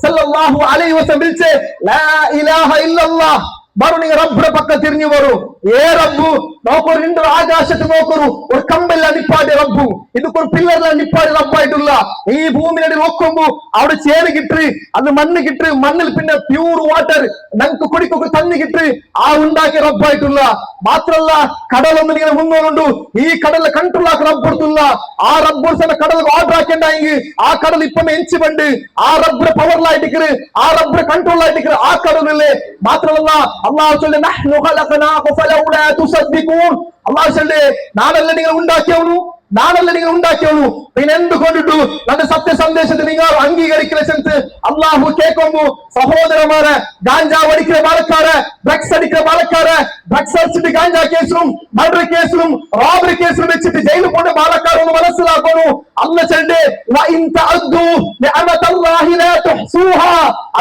സല്ലല്ലാഹു അലൈഹി വസല്ലം വിളിച്ച് ലാ ഇലാഹ ഇല്ലല്ലാഹ് ബറു നിങ്ങൾ റബ്ബിന്റെ പക്കം തിരിഞ്ഞു വരൂ ഏ റബ്ബു നോക്കൂ രണ്ട് ആകാശത്ത് നോക്കൂ ഒരു കമ്പല്ല നിപ്പാടി റബ്ബു ഇതൊക്കെ പില്ലറില നിപ്പാടി റബ്ബായിട്ടുള്ള ഈ ഭൂമിയുടെ നോക്കുമ്പോ അവിടെ ചേര് കിട്ടി അത് മണ്ണ് കിട്ടി മണ്ണിൽ പിന്നെ പ്യൂർ വാട്ടർ ഞങ്ങൾക്ക് കുടിക്കൊക്കെ തന്നി കിട്ടി ആ ഉണ്ടാക്കിയ റബ്ബായിട്ടുള്ള മാത്രമല്ല കടലൊന്നും ഇങ്ങനെ മുന്നോറുണ്ട് ഈ കടലിലെ കൺട്രോൾ ആക്കി റബ്ബ് കൊടുത്തുള്ള ആ റബ്ബ് കടൽ ഓർഡർ ആക്കേണ്ടായെങ്കിൽ ആ കടൽ ഇപ്പം എഞ്ചി പണ്ട് ആ റബ്ബിന്റെ പവറിലായിട്ട് ആ റബ്ബിന്റെ കൺട്രോൾ ആയിട്ട് ആ കടലില്ലേ മാത്രമല്ല അള്ളാഹു ചൊല്ലി നഹ്നു ഖലഖനാകും ഫലൗലാ തുസദ്ദിഖൂൻ അള്ളാഹു ചൊല്ലി നാളല്ല നിങ്ങൾ ഉണ്ടാക്കിയോളൂ പിന്നെ എന്തുകൊണ്ടിട്ടു നമ്മുടെ സത്യ സന്ദേശത്തെ നിങ്ങൾ അംഗീകരിക്കുന്ന അള്ളാഹു കേൾക്കുമ്പോ സഹോദരന്മാരെ ഗാഞ്ചാവ് അടിക്കുന്ന ബാലക്കാര് ഡ്രഗ്സ് അടിക്കുന്ന ബാലക്കാര് ഡ്രഗ്സ് അടിച്ചിട്ട് ഗാഞ്ചാ കേസിലും മർഡർ കേസിലും റോബറി കേസിലും വെച്ചിട്ട് ജയിലിൽ പോണ്ട ബാലക്കാരൊന്ന് മനസ്സിലാക്കുന്നു അല്ല ചെണ്ട്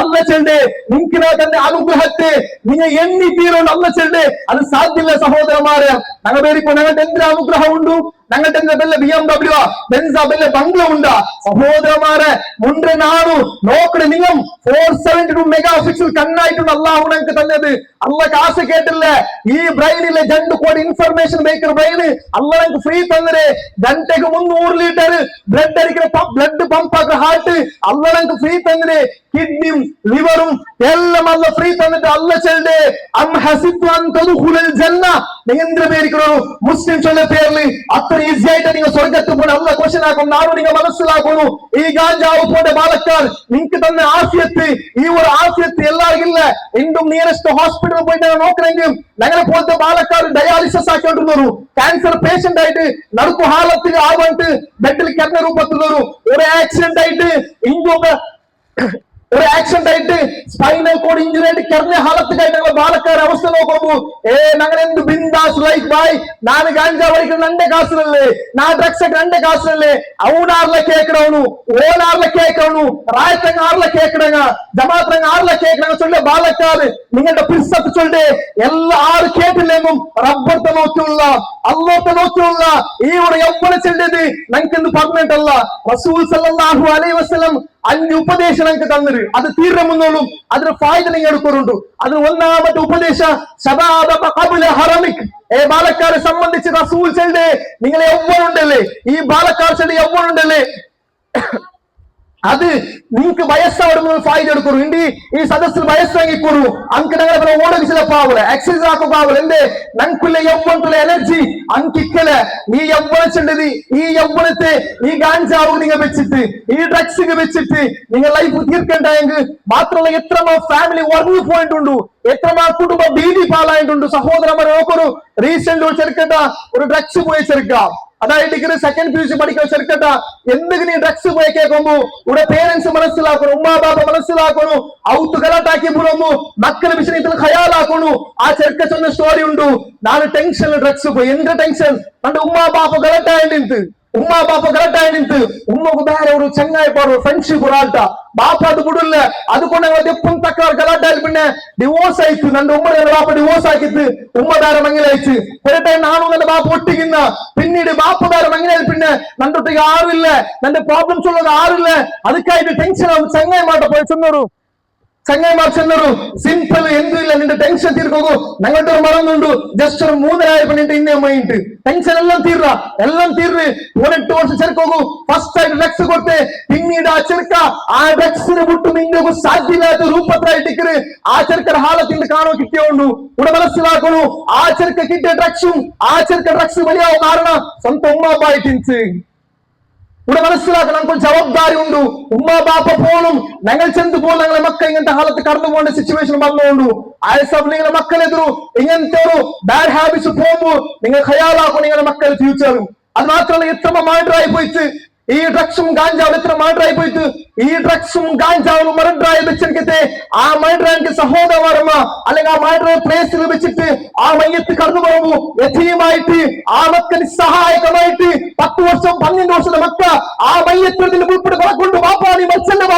അല്ല ചെണ്ട് നിങ്ങൾക്ക് തന്റെ അനുഗ്രഹത്തെ നിങ്ങൾ എണ്ണി തീരുണ്ട് അല്ല ചെണ്ട് അത് സാധ്യമില്ല സഹോദരന്മാരെ ഞങ്ങളുടെ പേരിപ്പോ ഞങ്ങളുടെ എന്തൊരു അനുഗ്രഹം ഉണ്ടു ഞങ്ങളുടെ ബെല്ല BMW ബെൻസ ബെല്ല ബംഗ്ല ഉണ്ട് സഹോദരന്മാരെ മുൻപ് നാണു നോക്കണ നിങ്ങൾ 472 മെഗാ പിക്സൽ കണ്ണായിട്ടുണ്ട് അള്ളാഹു ഞങ്ങൾക്ക് തന്നത് അല്ല കാശ് കേട്ടില്ല ഈ ബ്രെയിനിലെ 2 കോടി ഇൻഫർമേഷൻ മേക്കർ ബ്രെയിന് അല്ല ഞങ്ങൾക്ക് ഫ്രീ തന്നത് ഗಂಟೆಗೆ 300 ലിറ്റർ ബ്ലഡ് അടിക്കുന്ന ബ്ലഡ് പമ്പ് ആക്കുന്ന ഹാർട്ട് അല്ല ഞങ്ങൾക്ക് ഫ്രീ തന്നത് കിഡ്നിയും ലിവറും എല്ലാം അല്ല ഫ്രീ തന്നിട്ട് അല്ല ചെല്ല് അം ഹസിബ്തു അൻ തദ്ഖുലൽ ജന്ന നിങ്ങൾ പേരിക്കണോ മുസ്ലിം ചൊല്ല പേരിൽ അത്ര ഈസി ആയിട്ട് നിങ്ങൾ സ്വർഗത്ത് പോണ അല്ല ക്വസ്റ്റ്യൻ ആക്കും നാളെ നിങ്ങൾ മനസ്സിലാക്കുന്നു ഈ ഗാഞ്ചാവ് പോണ്ട ബാലക്കാർ നിങ്ങൾക്ക് തന്നെ ആഫിയത്ത് ഈ ഒരു ആഫിയത്ത് എല്ലാവർക്കും ഇല്ല എന്തും നിയറസ്റ്റ് ഹോസ്പിറ്റലിൽ പോയിട്ട് നോക്കണമെങ്കിൽ ഞങ്ങളെ പോലത്തെ ബാലക്കാർ ഡയാലിസിസ് ആക്കിക്കൊണ്ടിരുന്നു ക്യാൻസർ പേഷ്യന്റ് ആയിട്ട് നടക്കു ഹാലത്തിൽ ആവാണ്ട് ബെഡിൽ കിടന്ന രൂപത്തിലൊരു ഒരു ആക്സിഡന്റ് ആയിട്ട് ഇഞ്ചൊക്കെ ഒരു ആക്സിഡന്റ് ആയിട്ട് സ്പൈനൽ കോഡ് ഇഞ്ചുറി ആയിട്ട് കിടന്ന ഹാലത്തിലായിട്ട് ഞങ്ങൾ ബാലക്കാരെ അവസ്ഥ നോക്കുമ്പോ ഞങ്ങൾ എന്ത് ബിന്ദാസ് ലൈഫ് ബായ് ನಾನು ಗಾಂಜಾ ವಡಿക്കുന്ന ನಂಡೆ ಕಾಸುರಲ್ಲೇ ನಾ ಡ್ರಗ್ಸ್ ನಂಡೆ ಕಾಸುರಲ್ಲೇ ಅವನಾರ್ಲ ಕೇಕಡವನು ಓನಾರ್ಲ ಕೇಕಡವನು ರಾಯತಂಗ ಆರ್ಲ ಕೇಕಡಂಗ ജമാഅത്തങ്ങ ആർല കേക്കണ ചൊല്ലെ ബാലക്കാർ നിങ്ങളുടെ പിസ്സത്ത് ചൊല്ലെ എല്ലാ ആറ് കേട്ടില്ലെന്നും റബ്ബർത്തെ നോക്കിയുള്ള അല്ലാഹുവിനെ നോക്കിയുള്ള ഈ ഒരു യൗവന ചെല്ലത് ഞങ്ങൾക്ക് പെർമനന്റ് അല്ല. റസൂൽ സല്ലല്ലാഹു അലൈഹി വസല്ലം 5 ഉപദേശം ഞങ്ങൾക്ക് തന്നത്. അത് തീർന്നുള്ളൂ. അതിന് ഫായ്ദ നിങ്ങൾ എടുക്കുന്നുണ്ട്. അതിന് ഒന്നാമത്തെ ഉപദേശ ശബാബക ഖബ്ല ഹറമിക്. ബാലക്കാരെ സംബന്ധിച്ച് റസൂൽ ചെല്ല് നിങ്ങൾ യൗവനുണ്ടല്ലേ, ഈ ബാലക്കാർ ചെല്ല് യൗവനുണ്ടല്ലേ, അത് നിങ്ങൾക്ക് വയസ്സാവുന്ന ഫായ്ദ എടുക്കുന്നു. ഇണ്ടി ഈ സദസ്സിൽ വയസ്സാങ്ങിക്കൊടു ಅಂಕ ഞങ്ങളെ ಓಡಗಿಸಲಪ್ಪಾವಲ ಎಕ್ಸರ್ಸೈಸ್ ಹಾಕೋಕ್ಕಾವಲ ಎಂದೇ ನಂಕುಲ್ಲ ಯವ್ವನತುಲ ಎನರ್ಜಿ ಅಂಕಿಕ್ಕಲೆ ഈ യൗവനച്ചുണ്ടത്. ഈ യൗവനത്തെ ഈ ഗാഞ്ചാവ് നിങ്ങൾ വെച്ചിട്ട് ഈ ഡ്രഗ്സ് വെച്ചിട്ട് നിങ്ങൾ ലൈഫ് തീർക്കണ്ടെങ്കിൽ മാത്രമല്ല എത്രമാ ഫാമിലി ഉറങ്ങി പോയിട്ടുണ്ട്, എത്രമാ കുടുംബ ഭീതി പാലായിട്ടുണ്ട്. സഹോദരന്മാരെ നോക്കൊരു റീസെന്റ് ഒരു ചെറുക്കട്ട ഒരു ഡ്രഗ്സ് പോയി ചെറുക്കാം, അതായത് ഡിഗ്രി സെക്കൻഡ് PUC പഠിക്കുന്ന ചെറുക്കട്ട എന്തെങ്കിലും ഡ്രഗ്സ് പോയി കേൾക്കുമ്പോ ഇവിടെ പേരൻസ് മനസ്സിലാക്കണം, ഉമ്മാ ബാബ മനസ്സിലാക്കണം, ഔത്ത് ഗലാട്ടാക്കി ಬಿಡೋದು ಮಕ್ಕಳ ವಿಷಯದಲ್ಲಿ ಖಯಾಲ್ ಹಾಕೊಂಡು. ಆ ಚೆರ್ಕ ಚೊನ್ನ ಸ್ಟೋರಿ ಉಂಟು, ನಾನು ಟೆನ್ಷನ್ ಡ್ರಗ್ಸ್ പോയി ಎಂತ ಟೆನ್ಷನ್ ನಂದು ಉಮ್ಮಾ ಬಾಪ ಗಲಾಟೆ ನಿಂತು ಉಮ್ಮಾ ಬಾಪ ಗಲಾಟೆ ನಿಂತು ಉಮ್ಮಗೂ ಬೇರೆ ಅವರು ಚಂಗಾಯಿ ಪಾಡು ಫ್ರೆಂಡ್ಶಿಪ್ ಆಟ ಬಾಪ ಅದು ಬಿಡಲ್ಲ അതുകൊണ്ട് എപ്പം തക്കാർ ഗലാട്ടയിൽ പിന്നെ ഡിവോഴ്സ് ആയിച്ചു. നന്റെ ഉമ്മ ബാപ്പ ഡിവോഴ്സ് ആക്കിത്ത് ഉമ്മ വേറെ മങ്ങിലയച്ച് ഒരു ടൈം നാണു നന്റെ ബാപ്പ ഒട്ടിക്കുന്ന പിന്നീട് ബാപ്പ വേറെ മങ്ങിലായി പിന്നെ നണ്ടൊട്ടിക്ക് ആറില്ല, നന്റെ പ്രോബ്ലംസ് ഉള്ളത് ആറില്ല. ಅದಕ್ಕಾಗಿ ಟೆನ್ಷನ್ ಆಗಿ ಚಂಗಾಯಿ ಮಾಟ പോയി ചെന്നോರು ചങ്ങായിമാർ ചെന്നൊരു സിമ്പിൾ എന്തില്ല നിന്റെ ടെൻഷൻ തീർക്കൂ. ഞങ്ങളുടെ ഒരു മറന്നുണ്ട് ജസ്റ്റ് ഒരു 3,000 നിന്റെ ഇന്നേ മൈൻഡ് ടെൻഷൻ എല്ലാം തീർന്ന എല്ലാം തീർന്ന് 18 ವರ್ಷ ചെറുക്കോകൂ. ഫസ്റ്റ് ആയിട്ട് ഡ്രഗ്സ് കൊടുത്ത് പിന്നീട് ആ ചെറുക്ക ആ ഡ്രഗ്സിന് വിട്ടു നിങ്ങൾക്കു സാധ്യമില്ലാത്ത രൂപത്തിലായിട്ടിക്കറ് ആ ചെറുക്കര ഹാളത്തിന്റെ കാണോ കിട്ടിയോണ്ടു ഇവിടെ മനസ്സിലാക്കണു. ആ ചെറുക്ക കിട്ടിയ ഡ്രഗ്സും ആ ചെറുക്ക ഡ്രഗ്സ് വലിയാവും കാരണം സ്വന്തം ഉമ്മാപ്പായിട്ടിൻസ് ഇവിടെ മനസ്സിലാക്കണം. നമുക്ക് ജവാബ്ദാരി ഉണ്ട്. ഉമ്മ ബാപ്പ പോലും ഞങ്ങൾ ചെന്ന് പോലും ഞങ്ങളെ മക്കൾ ഇങ്ങനത്തെ ഹാലത്ത് കടന്നു പോകേണ്ട സിറ്റുവേഷൻ വന്നുകൊണ്ടു. ആയസം നിങ്ങളുടെ മക്കളെതിരു ഇങ്ങനത്തെ ഒരു ബാഡ് ഹാബിറ്റ്സ് പോകുമ്പോൾ നിങ്ങൾ ഖയാലാക്കും നിങ്ങളുടെ മക്കളുടെ ഫ്യൂച്ചറും. അത് മാത്രമല്ല എത്ര മാഡറായി പോയിട്ട് ഈ ഡ്രഗ്സും ഗാഞ്ചാവും എത്ര മാഡറായി പോയിട്ട് ഈ ഡ്രഗ്സും ഗാഞ്ചാവും മർഡറായി വെച്ചിരിക്കത്തെ ആ മർഡറാనికి സഹോദരന്മാരമ്മ അല്ലെങ്കിൽ ആ മർഡർ പ്ലേസിൽ വെച്ചിട്ട് ആ മയ്യത്ത് കടന്നു പോകുമ്പോ യഥീമായിട്ട് ആ മക്ക നിസ്സഹായകമായിട്ട് 10 വർഷം 12 വർഷത്തെ മക്ക ആ മയ്യത്തിൽ ഉൾപ്പെടെ കൊണ്ട് ബാപ്പാ നീ മത്സല്ല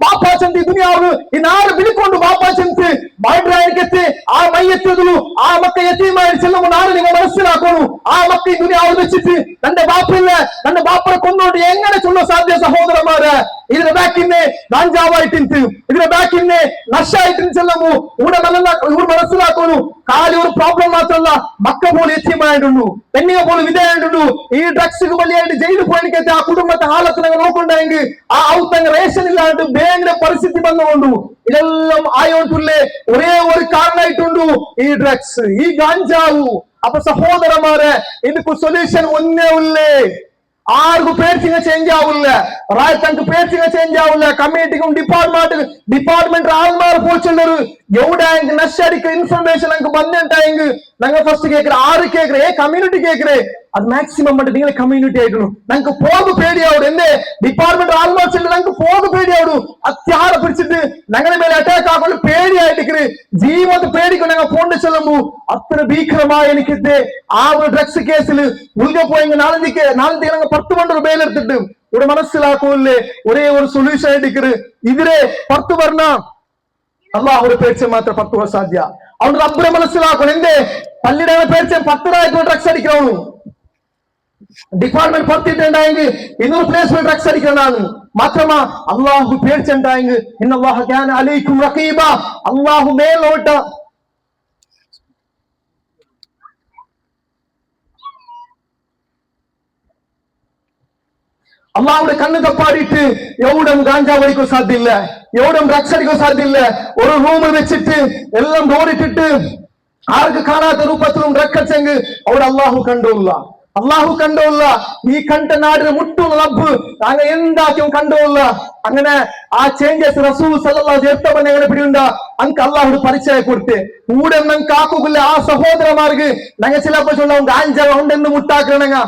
ബാപ്പാ ചെന്ന് ഈ ദുനിയാവ് ഈ നാല് വിളിക്കൊണ്ട് ബാപ്പാ ചെന്ന് മർഡറായിരിക്കത്തെ ആ മയ്യത്തിലു ആ മക്ക യഥീമായി ചെല്ലുമ്പോൾ നാളെ നിങ്ങൾ മനസ്സിലാക്കണു. ആ മക്ക ഈ ദുനിയാവ് വെച്ചിട്ട് തന്റെ ബാപ്പില്ല തന്റെ ബാപ്പനെ കൊന്നോണ്ട് എങ്ങനെ ചൊല്ല സാധ്യ സഹോദരന്മാരെ. ഇതിന്റെ ബാക്കിന്നെ ഗാഞ്ചാവായിട്ടിന്ത് ഇതിന്റെ ബാക്കിന്നെ നശായിട്ട് ചെല്ലുമ്പോ ഇവിടെ മനസ്സിലാക്കുന്നു. കാലി ഒരു പ്രോബ്ലം മാത്രമല്ല മക്ക പോലെ എത്തിയമായിട്ടുള്ളൂ, പെണ്ണിനെ പോലെ വിധേയുണ്ടു. ഈ ഡ്രഗ്സ് വലിയായിട്ട് ജയിലിൽ പോയിരിക്കത്തെ ആ കുടുംബത്തെ ഹാലത്ത് ഞങ്ങൾ നോക്കണ്ടെങ്കിൽ ആ ഔത്തങ്ങ് റേഷൻ ഇല്ലാണ്ട് ബാങ്കിന്റെ പരിസ്ഥിതി വന്നുകൊണ്ടു. ഇതെല്ലാം ആയോണ്ടുള്ളേ ഒരേ ഒരു കാരണമായിട്ടുണ്ടു ഈ ഡ്രഗ്സ് ഈ ഗാഞ്ചാവു. അപ്പൊ സഹോദരന്മാരെ ഇതിക്ക് സൊല്യൂഷൻ ഒന്നേ ഉള്ളേ. ആർക്കും പേടിച്ചിങ്ങ ചേഞ്ച് ആവില്ല, റായത്തങ്ക് പേടിച്ചിങ്ങ ചേഞ്ച് ആവില്ല. കമ്മ്യൂണിറ്റിക്കും ഡിപ്പാർട്ട്മെന്റ് ആൾമാർ പോച്ചുള്ളൊരു എവിടെ നശടിക്ക ഇൻഫർമേഷൻ ഞങ്ങൾക്ക് വന്നിട്ടായെങ്കിൽ ഞങ്ങൾ ഫസ്റ്റ് കേൾക്കറ ആറ് കേൾക്കറേ കമ്മ്യൂണിറ്റി കേൾക്കറേ അത് മാക്സിമം പണ്ട് നിങ്ങളെ കമ്മ്യൂണിറ്റി ആയിട്ടുള്ളൂ. ഞങ്ങൾക്ക് പോകു പേടിയാവും. എന്റെ ഡിപ്പാർട്ട്മെന്റ് ആൾമോസ്റ്റ് ഞങ്ങൾക്ക് പോകു പേടിയാവും. അത്യാറെ പിടിച്ചിട്ട് ഞങ്ങളുടെ മേലെ അറ്റാക്ക് ആക്കൊണ്ട് പേടിയായിട്ടിക്കറ് ജീവത്ത് പേടിക്കൊണ്ട് ഞങ്ങൾ പോണ്ട് ചെല്ലുമ്പോ അത്ര ഭീകരമായ എനിക്കെത്തെ ആ ഒരു ഡ്രഗ്സ് കേസിൽ ഉൾഗ പോയെങ്കിൽ നാളെ ഞങ്ങൾ 10 പണ്ട് ബേലെടുത്തിട്ട് ഇവിടെ മനസ്സിലാക്കൂല്ലേ ഒരേ ഒരു സൊല്യൂഷൻ ആയിട്ടിക്കറ് ഇതിരെ 10 പറഞ്ഞ അള്ളാഹുടെ പേടിച്ച മാത്രം 10 വർഷം സാധ്യ. അതുകൊണ്ട് റബ്ബിനെ മനസ്സിലാക്കണം. എന്റെ പള്ളിയുടെ പേടിച്ച 10,000 ഡ്രഗ്സ് അടിക്കണു. ഡിപ്പാർട്ട്മെന്റ് പുറത്തിട്ടുണ്ടായെങ്കിൽ 200 പ്ലേസ് ഡ്രഗ്സ് അടിക്കണതാണ്. മാത്രമാ അള്ളാഹു പേടിച്ചുണ്ടായെങ്കിൽ അള്ളാഹു മേലോട്ട അള്ളാഹുടെ കണ്ണ് തപ്പാടിയിട്ട് എവിടം ഗാഞ്ചാവ് അടിക്കാൻ സാധ്യമില്ല, എവിടം ഡ്രഗ്സ് അടിക്കാൻ സാധ്യമില്ല. ഒരു റൂമിൽ വെച്ചിട്ട് എല്ലാം ഡോറിട്ടിട്ട് ആർക്ക് കാണാത്ത രൂപത്തിലും ഡ്രഗ് അടിച്ചെങ്കിൽ അവിടെ അള്ളാഹു കണ്ടോല്ല. ഈ കണ്ട നാടിന് മുട്ടുള്ള റബ്ബ് അങ്ങനെ എന്താക്കും കണ്ടോല്ല. അങ്ങനെ ആ ചേഞ്ചസ് റസൂൽ സല്ലല്ലാഹു അലൈഹി വസല്ലം എങ്ങനെ പിടിയുണ്ട അങ്ക് അള്ളാഹുടെ പരിചയം കൊടുത്ത് കൂടെ ഞങ്ങൾക്ക് ആക്കുന്നില്ല. ആ സഹോദരന്മാർക്ക് ഞങ്ങൾ ചിലപ്പോ ചൊല്ലാം ഗാഞ്ചാവ് ഉണ്ടെന്ന് മുട്ടാക്കണങ്ങ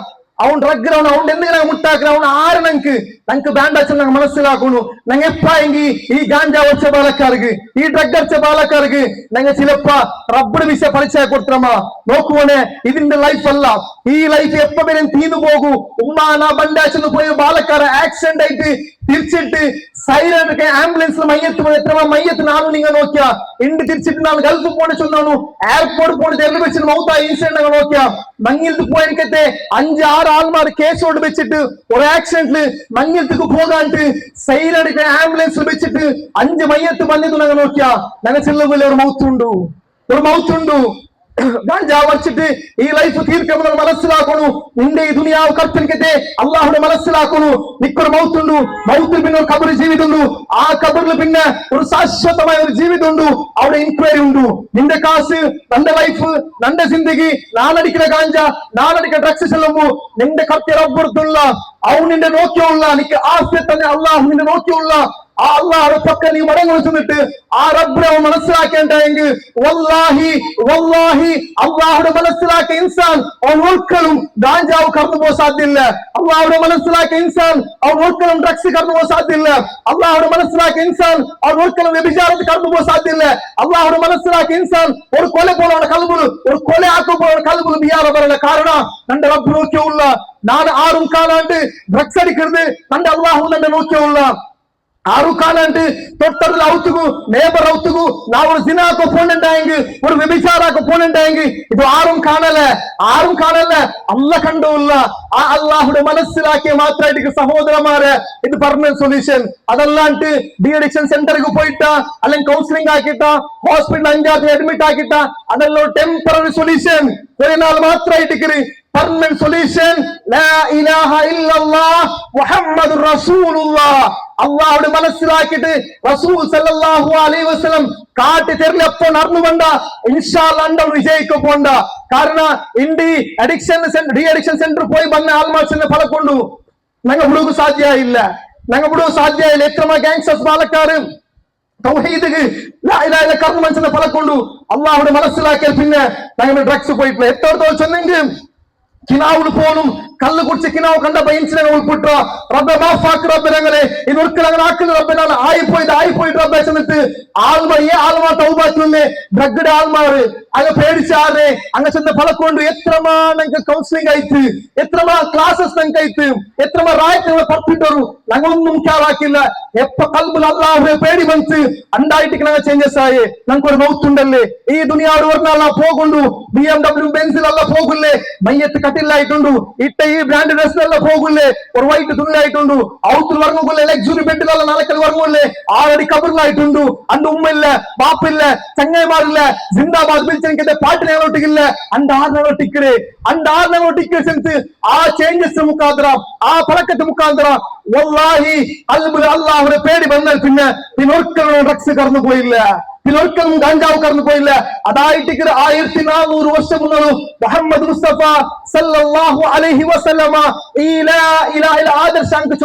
അവൻ ഡ്രഗ് അവൻ എന്തിനാ മുട്ടാക്കണം അവൻ ആര് ഞങ്ങൾക്ക് വേണ്ടച്ച ഞങ്ങൾ മനസ്സിലാക്കുന്നു. ഞങ്ങൾ എപ്പായെങ്കിൽ ഈ ഗാഞ്ചാ വെച്ച ബാലക്കാർക്ക് ഈ ഡ്രഗ് അടിച്ച ബാലക്കാർക്ക് ഞങ്ങൾ ചിലപ്പോ റബ്ബിന് വിഷയ പരിചയം കൊടുത്തമ്മ നോക്കുവാനെ ഇതിന്റെ ലൈഫ് അല്ല. ഈ ലൈഫ് എപ്പോ വരും തീർന്നു പോകൂ. ഉമ്മാന ബണ്ടാച്ചെന്ന് പോയ ബാലക്കാരെ ആക്സിഡന്റ് ആയിട്ട് തിരിച്ചിട്ട് സൈലന്റ് ആംബുലൻസിൽ മയ്യത്ത് എത്ര മയ്യത്ത് നാളെ നിങ്ങൾ നോക്കിയാ ഇണ്ട് തിരിച്ചിട്ട് നാളെ ഗൾഫ് പോണ ചൊന്നു എയർപോർട്ട് പോണ തെരഞ്ഞു വെച്ചിട്ട് മൗത്തായ ഇൻസിഡന്റ് ഞങ്ങൾ നോക്കിയാ മങ്ങിലത്ത് പോയെനിക്കത്തെ 5-6 ആൾമാർ കേസോട് വെച്ചിട്ട് ഒരു ആക്സിഡന്റില് മങ്ങിലത്തേക്ക് പോകാണ്ട് സൈലടിക്കുന്ന ആംബുലൻസിൽ വെച്ചിട്ട് 5 മയ്യത്ത് വന്നത് ഞങ്ങൾ നോക്കിയാ ഞങ്ങൾ ചെല്ലുമ്പോൾ ഒരു മൗത്തുണ്ടു ഗാഞ്ചാവ് വച്ചിട്ട് ഈ ലൈഫ് തീർക്കണമെന്ന് മനസ്സിലാക്കണു. നിന്റെ ഈ ദുനിയാവ് കർത്തനിക്കത്തെ അള്ളാഹുടെ മനസ്സിലാക്കണു. നിക്കൊരു മൗത്തുണ്ടു, മൗത്തിൽ പിന്നെ ഒരു കബർ ജീവിതമുണ്ടു. ആ കബറിൽ പിന്നെ ഒരു ശാശ്വതമായ ഒരു ജീവിതമുണ്ടു. അവിടെ ഇൻക്വയറി ഉണ്ടു. നിന്റെ കാശ്, നിന്റെ ലൈഫ്, നിന്റെ ജിന്ദഗി, നാളടിക്കുന്ന ഗാഞ്ച, നാളടിക്കുന്ന ഡ്രഗ്സ് ചെല്ലുമ്പോ നിന്റെ കർത്തി റബ്ബുള്ള അവൻ നിന്റെ നോക്കിയുള്ള നിനക്ക് ആഫിയത്ത് തന്നെ അള്ളാഹു നിന്റെ നോക്കിയുള്ള ആ അള്ളാഹുടെ പക്ക നീ മടങ്ങി വെച്ചിട്ട് ആ റബ്ബിനെ മനസ്സിലാക്കേണ്ടെങ്കിൽ അള്ളാഹുടെ മനസ്സിലാക്കിയ ഇൻസാൻ അവൻ ഒരിക്കലും ഗാഞ്ചാവ് കടന്നു പോകാൻ സാധ്യമില്ല. അള്ളാഹുടെ മനസ്സിലാക്കിയ ഇൻസാൻ അവൻ ഒരിക്കലും ഡ്രഗ്സ് കടന്നു പോകാൻ സാധ്യമില്ല. അള്ളാഹുടെ മനസ്സിലാക്കിയ ഇൻസാൻ അവൻ ഒരിക്കലും വ്യഭിചാരത്തിൽ കടന്നു പോകാൻ സാധ്യമില്ല. അള്ളാഹുടെ മനസ്സിലാക്കിയ ഇൻസാൻ ഒരു കൊല പോലാണ് കൽബുలు ഒരു കൊല ആക്കുമ്പോഴാണ് കൽബുలు ബിയാറ പറയല. കാരണം തന്റെ റബ്ബ് നോക്കിയുള്ള ഞാൻ ആറും കാലാണ്ട് ഡ്രഗ്സ് അടിക്കരുത് തന്റെ അള്ളാഹു തന്നെ നോക്കിയുള്ള 6 കാലാണ്ട് തൊട്ടറിൽ ഔത്തുകു നേബർ ഔത്തുകു നാ ഒരു സിനാക്ക് പോണുണ്ടായെങ്കിൽ ഒരു വ്യഭിചാരാക്ക് പോണുണ്ടായെങ്കിൽ ഇത് ആരും കാണല്ലേ അല്ല കണ്ടുള്ള ആ അള്ളാഹുടെ മനസ്സിലാക്കിയ മാത്രമായിട്ട് സഹോദരന്മാരെ ഇത് പെർമനന്റ് സൊല്യൂഷൻ. അതല്ലാണ്ട് ഡി അഡിക്ഷൻ സെന്ററിക്ക് പോയിട്ടാ അല്ലെങ്കിൽ കൗൺസിലിംഗ് ആക്കിയിട്ടാ ഹോസ്പിറ്റൽ 5 അഡ്മിറ്റ് ആക്കിയിട്ടാ അതെല്ലാം ടെമ്പററി സൊല്യൂഷൻ. കുറെ നാൾ മാത്രമായിട്ട് permanent solution la ilaha illallah muhammadur rasulullah അള്ളാഹുടെ മനസ്സിലാക്കിയിട്ട് റസൂൽ സല്ലല്ലാഹു അലൈഹി വസല്ലം കാട്ടി തെരഞ്ഞെപ്പോ നടന്നുകൊണ്ട ഇൻഷാ അല്ലാഹ് അണ്ട വിജയിക്കു പോണ്ട. കാരണം ഡി അഡിക്ഷൻ സെന്റർ പോയി വന്ന ആൽമാസിനെ ഫലക്കൊണ്ടു ഞങ്ങൾ ಬಿಡುಗು ಸಾಧ್ಯ ಇಲ್ಲ എത്രമ ഗാങ്സ്റ്റേഴ്സ് പാലക്കാട് തൗഹീദ് ലാ ഇലാഹ ഇല്ല കർമ്മ മനസ്സിനെ ഫലക്കൊണ്ടു അള്ളാഹുടെ മനസ്സിലാക്കിയാൽ പിന്നെ ഞങ്ങൾ ഡ്രഗ്സ് പോയിട്ടില്ല. എത്രത്തോളം ചെന്നെങ്കിൽ കിനാവിന് പോലും കല്ല് കുടിച്ച് കിനാവ് കണ്ടപ്പോ ഇൻസിഡന്റ് ഉൾപ്പെട്ട റബ്ബെ മാഫാക്ക് റബ്ബെ ഞങ്ങളെ ഇതൊരിക്കലും അങ്ങനെ ആക്കുന്ന റബ്ബെ ഞാൻ ആയിപ്പോയിട്ട് റബ്ബെ ചെന്നിട്ട് ആൽമാ തൗബാത്തില്ലേ ഡ്രഗ്ഗുടെ ആൽമാറ് അങ്ങ് പേടിച്ചാറ് അങ്ങ് ചെന്ന് ഫലക്കൊണ്ട് എത്രമാ ഞങ്ങൾക്ക് കൗൺസിലിംഗ് ആയിട്ട് എത്രമാ ക്ലാസസ് ഞങ്ങൾക്ക് ആയിട്ട് എത്രമാ റായത്ത് ഞങ്ങളെ പഠിപ്പിട്ടു ഞങ്ങളൊന്നും ക്യാറാക്കില്ല. എപ്പോ കൽബിൽ അല്ലാഹുവെ പേടി വന്നിട്ട് അണ്ടായിട്ട് ഞങ്ങൾ ചേഞ്ചസ് ആയി ഞങ്ങൾക്കൊരു മൗത്തുണ്ടല്ലേ ഈ ദുനിയാവ് പറഞ്ഞാൽ പോകുന്നു BMW ബെൻസിൽ അല്ല പോകില്ലേ മയ്യത്ത് കട്ടിലായിട്ടുണ്ടു ഇട്ട ഈ ബ്രാൻഡ് ഡ്രസ്സിലെല്ലാം പോകില്ലേ ഒരു വൈറ്റ് തുണിലായിട്ടുണ്ടു ഔത്തിൽ വർങ്ങുകൊള്ളേ ലക്സുറി ബെഡിലെല്ലാം നടക്കൽ വർങ്ങുള്ളേ ആൾറെഡി കബറിലായിട്ടുണ്ടു അന്റെ ഉമ്മയില്ല ബാപ്പില്ല ചങ്ങായിമാരില്ല ജിന്ദാബാദ് വിളിച്ചെനിക്ക് പാട്ടിനെ ഞങ്ങളൊട്ടിക്കില്ല അന്റെ ആറിനോട്ടിക്കേ സെൻസ് ആ ചേഞ്ചസ് മുഖാന്തര ആ പഴക്കത്തെ മുഖാന്തര വല്ലാഹി അല്ലാഹുവിനെ പേടി വന്നാൽ പിന്നെ ഒരിക്കലും ഡ്രഗ്സ് കടന്നു പോയില്ല ഒരിക്കലും ഗാഞ്ചാവ് കടന്നു പോയില്ല. അതായിട്ട് 1400 വർഷം മുന്നേ മുഹമ്മദ് മുസ്തഫ സല്ലല്ലാഹു അലൈഹി വസല്ലമ ഈ ലാ ഇലാഹ ഇല്ല ആദർശം അങ്ങ്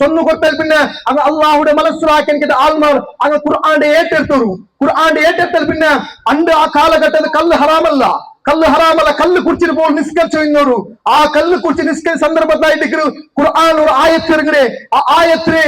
ചൊന്നുകൊടുത്താൽ പിന്നെ അങ്ങ് അള്ളാഹുടെ മനസ്സിലാക്കി എനിക്ക് ആൽമാർ അങ്ങ് ഖുർആന്റെ ഏറ്റെടുത്താൽ പിന്നെ അണ്ട് ആ കാലഘട്ടത്തിൽ കല്ല് ഹറാമല്ല കല്ല് കുടിച്ചിട്ട് പോലും നിസ്കരിച്ചു ആ കല്ല് കുടിച്ച് നിസ്കരിച്ച സന്ദർഭത്തായിട്ട് ഖുർആൻ ഒരു ആയത്ത് ഇറങ്ങണേ ആ ആയത്തിനെ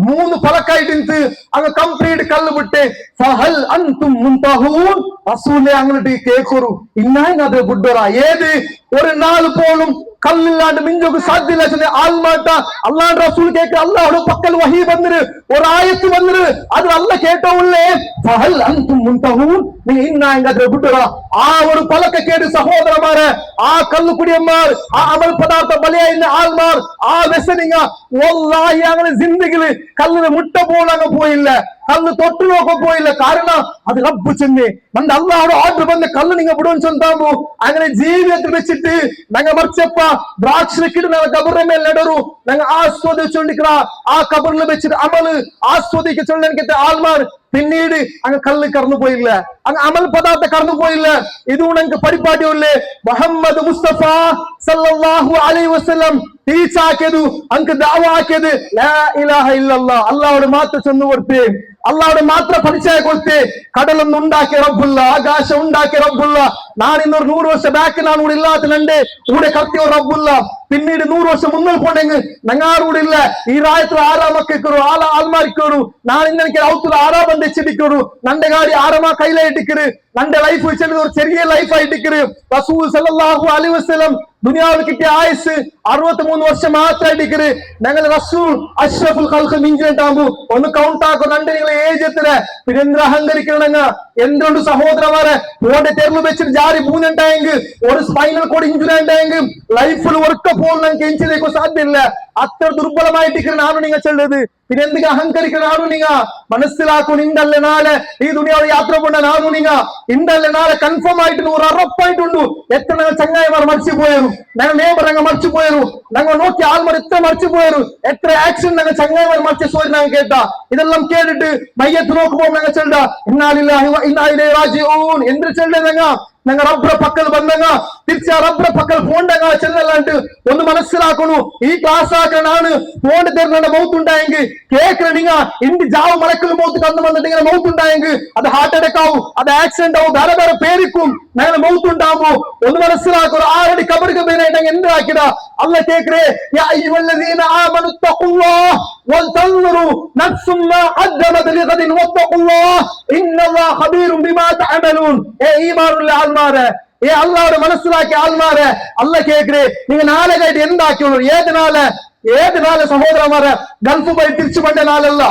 3 ഫലക്കായിട്ട് അങ്ങ് കംപ്ലീറ്റ് കല്ല് വിട്ട് ഫഹൽ അൻതും മുൻതഹൂൻ റസൂലേ അങ്ങോട്ട് കേൾക്കൊരു ഇന്നായി അത് ബുദ്ധറ ഏത് ഒരു നാൾ പോലും കല്ലില്ലാണ്ട് മിഞ്ചോക്ക് സാധ്യമില്ല ആൽമാട്ട അള്ളാഹ് റസൂൽ കേൾക്ക അള്ളാഹുടെ പക്കൽ വഹി വന്നിര് ഒരു ആയത്ത് വന്നിര് അത് അല്ല കേട്ടോള്ളേ ഫഹൽ അൻതും മുൻതഹൂൻ നീ ഇന്നായി അത് ബുദ്ധറ ആ ഒരു പലക്ക കേട്ട് സഹോദരന്മാരെ ആ കല്ലുകുടിയന്മാർ ആ അമൽ പദാർത്ഥ ബലിയായിരുന്ന ആൽമാർ ആ വ്യസനിങ്ങ വല്ലാഹി അങ്ങനെ ജിന്ദഗില് കല്ലിന് മുട്ട പോലും അങ്ങ് പോയില്ല കല്ല് തൊട്ടു നോക്കാൻ പോയില്ല. കാരണം അത് റബ്ബ് ചെന്ന് നന്റെ അള്ളാഹുടെ ഓർഡർ വന്ന് കല്ല് നിങ്ങൾ വിടുവാൻ ചൊന്താമോ അങ്ങനെ ജീവിതത്തിൽ വെച്ചിട്ട് ഞങ്ങൾ മറിച്ചപ്പ ദ്രാക്ഷക്കിട്ട് ഞങ്ങൾ കബറിന്റെ മേൽ നടരു ഞങ്ങൾ ആസ്വദിച്ചോണ്ടിരിക്കണ ആ കബറിൽ വെച്ചിട്ട് അമല് ആസ്വദിക്ക ചൊല്ലിക്കത്തെ ആൽമാർ പിന്നീട് അങ്ങ് കല്ല് കടന്നു പോയില്ല അങ്ങ് അമൽ പദാർത്ഥം കടന്നു പോയില്ല. ഇതുകൊണ്ട് ഞങ്ങൾക്ക് പരിപാടിയല്ലേ മുഹമ്മദ് മുസ്തഫ സല്ലല്ലാഹു അലൈഹി വസല്ലം ടീച്ചാക്കിയത് അങ്ങ് ദഅവാക്കിയത് ലാ ഇലാഹ ഇല്ലല്ലാഹ് അല്ലാഹുടെ മാത്രം ചെന്നു കൊടുത്തേ അള്ളാഹുടെ മാത്രം പരിചയ കൊടുത്ത് കടലൊന്നും ഉണ്ടാക്കിയ റബ്ബുള്ള ആകാശം ഉണ്ടാക്കിയ റബ്ബുള്ള ഞാൻ ഇന്നൊരു 100 വർഷം ബാക്ക് ഞാൻ കൂടെ ഇല്ലാത്തനുണ്ട് കൂടെ കത്തിയോ റബ്ബുള്ള പിന്നീട് 100 വർഷം മുന്നിൽ പോണെങ്കിൽ ഞങ്ങാറൂടെ ഇല്ല ഈ രായത്തിൽ ആറാമക്കോരു ആൽമാരിക്കോരു ഞാൻ ഇങ്ങനെ ഔത്തിൽ ആറാം തെച്ചിടിക്കോരു നന്റെ കാര്യം ആറമാ കയ്യിലായിട്ടിക്കര് നന്റെ ലൈഫ് വെച്ചിട്ട് ഒരു ചെറിയ ലൈഫ് ആയിട്ടിക്കര് റസൂൽ സല്ലല്ലാഹു അലൈഹി വസല്ലം ദുനിയാവിൽ കിട്ടിയ ആയുസ് 63 വർഷം മാത്രമായിട്ട് ഞങ്ങൾ റസൂൽ അഷ്റഫുൽ ഖൽഖ് മിഞ്ചിട്ടാകുമ്പോ ഒന്ന് കൗണ്ട് ആക്കും രണ്ട് നിങ്ങൾ ഏജ് എത്ര പിന്നെ എന്ത് അഹങ്കരിക്കണങ്ങ എന്തുകൊണ്ട് സഹോദരന്മാരെ ഓടെ തെരുവ് വെച്ചിട്ട് ജാരി പൂന്നുണ്ടായെങ്കിൽ ഒരു സ്പൈനൽ കോഡ് ഇഞ്ചുറി ഉണ്ടായെങ്കിൽ ലൈഫിൽ ഒർക്ക പോകുന്ന എഞ്ചിലേക്ക് സാധ്യമില്ല അത്ര ദുർബലമായിട്ട് നാണു നിങ്ങൾ ചെല്ലത് പിന്നെ എന്തെങ്കിലും അഹങ്കരിക്കുന്ന നാണു നിങ്ങ മനസ്സിലാക്കും ഇണ്ടല്ലേ നാളെ ഈ ദുനിയാവ് യാത്ര പോണ്ട നാണു നിങ്ങ ഇണ്ടല്ലേ നാളെ കൺഫേം ആയിട്ട് 100 ഉറപ്പായിട്ടുണ്ടു എത്ര ഞങ്ങൾ ചങ്ങായിമാർ മരിച്ചു പോയു ഞങ്ങൾ നേബർ ഞങ്ങൾ മരിച്ചു പോയു ഞങ്ങൾ നോക്കി ആൾമാർ എത്ര മരിച്ചു പോയു എത്ര ആക്സിഡന്റ് ഞങ്ങൾ ചങ്ങായിമാർ മരിച്ച സോറി ഞങ്ങൾ കേട്ട ഇതെല്ലാം കേട്ടിട്ട് മയ്യത്ത് നോക്കുമ്പോൾ ഞങ്ങൾ ചെല്ല ഇന്നാലില്ലാഹി വ ഇന്നാ ഇലൈഹി റാജിഊൻ എന്ത് ചെല്ലേ ഞങ്ങൾ റബ്ബറെ പക്കൽ വന്നങ്ങ തിരിച്ച റബ്ബറെ പക്കൽ പോണ്ടങ്ങ ചെല്ലല്ലാണ്ട് ഒന്ന് മനസ്സിലാക്കണു ഈ ക്ലാസ് ആക്കാനാണ് പോണ്ട് തരുന്ന മൗത്ത് ഉണ്ടായെങ്കിൽ കേൾക്കണ നിങ്ങ ഇന്ത്യ ജാവ് മലക്കൽ മൗത്ത് കന്നു വന്നിട്ട് ഇങ്ങനെ മൗത്ത് ഉണ്ടായെങ്കിൽ അത് ഹാർട്ട് അറ്റാക്ക് ആവും അത് ആക്സിഡന്റ് ആവും വേറെ വേറെ പേരിക്കും ഞങ്ങൾ മൗത്ത് ഉണ്ടാവുമ്പോ ഒന്ന് മനസ്സിലാക്കണു ആരടി കബർക്ക് പേരായിട്ട് എന്താക്കിടാ അല്ല കേക്കറേ യാ അയ്യുഹല്ലദീന ആമനു തഖുല്ലാഹ് വൽതൻദുറു നഫ്സും മാ ഖദ്ദമത് ലിഗദിൻ വത്തഖുല്ലാഹ് ഇന്നല്ലാഹ ഖബീറും ബിമാ തഅമലൂൻ ഈമാനുള്ള ആൾമാരെ അള്ളാഹുടെ മനസ്സിലാക്കിയ ആൾമാരെ അല്ല കേക്കറേ നിങ്ങൾ നാളെ കഴിഞ്ഞ് എന്താക്കിയുള്ളൂ ഏത് നാളെ സഹോദരന്മാരെ ഗൾഫ് പോയി തിരിച്ചു പണ്ട നാളല്ല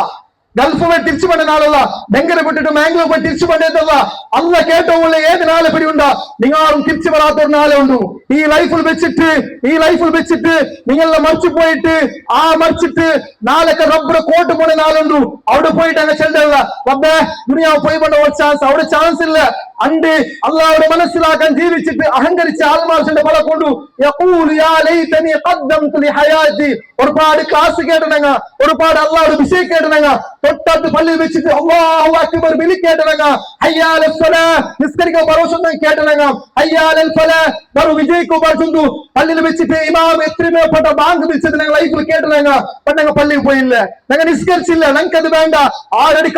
ഗൾഫ് പോയി തിരിച്ചു പണ്ട നാളല്ല ബംഗളൂരു വിട്ടിട്ട് മാംഗ്ലൂർ പോയി തിരിച്ചു പണ്ടല്ല അല്ല കേട്ടുള്ള ഏത് നാളെ പിടിയുണ്ട നിങ്ങളും തിരിച്ചു വരാത്ത ഒരു നാളെ ഉണ്ട് ഈ ലൈഫിൽ വെച്ചിട്ട് നിങ്ങളെ മറിച്ചു പോയിട്ട് മറിച്ചിട്ട് നാളൊക്കെ റബ്ബർ കോട്ട് പോണ നാളുണ്ട് അവിടെ പോയിട്ട് അങ്ങ് ചെല്ലല്ല റബ്ബേ ദുനിയാവ് പോയി പണ്ട ഒരു ചാൻസ് അവിടെ ചാൻസ് ഇല്ല അണ്ട് അള്ളാഹുടെ മനസ്സിലാക്കാൻ ജീവിച്ചിട്ട് അഹങ്കരിച്ച ആൽമാർസിന്റെ പല കൊണ്ടു ഒരുപാട് ക്ലാസ് കേട്ടണങ്ങ ഒരുപാട് അള്ളാഹുടെ വിഷയം കേട്ടണങ്ങ തൊട്ടടുത്ത് പള്ളിയിൽ വെച്ചിട്ട് അല്ലാഹു അക്ബർ വിളി കേട്ടണങ്ങ ഹയ്യാല സ്വലാ നിസ്കരിക്കാൻ പറവശം കേട്ടണങ്ങ ഹയ്യാലൽ ഫലാ ബറു വിജയിക്കോ പറഞ്ഞു പള്ളിയിൽ വെച്ചിട്ട് ഇമാം എത്രയോ പെട്ട ബാങ്ക് വിളിച്ചത് ഞങ്ങൾ ലൈഫിൽ കേട്ടണങ്ങ ഞങ്ങൾ പള്ളിയിൽ പോയില്ല ഞങ്ങൾ നിസ്കരിച്ചില്ല ഞങ്ങൾക്കത് വേണ്ട ആരടി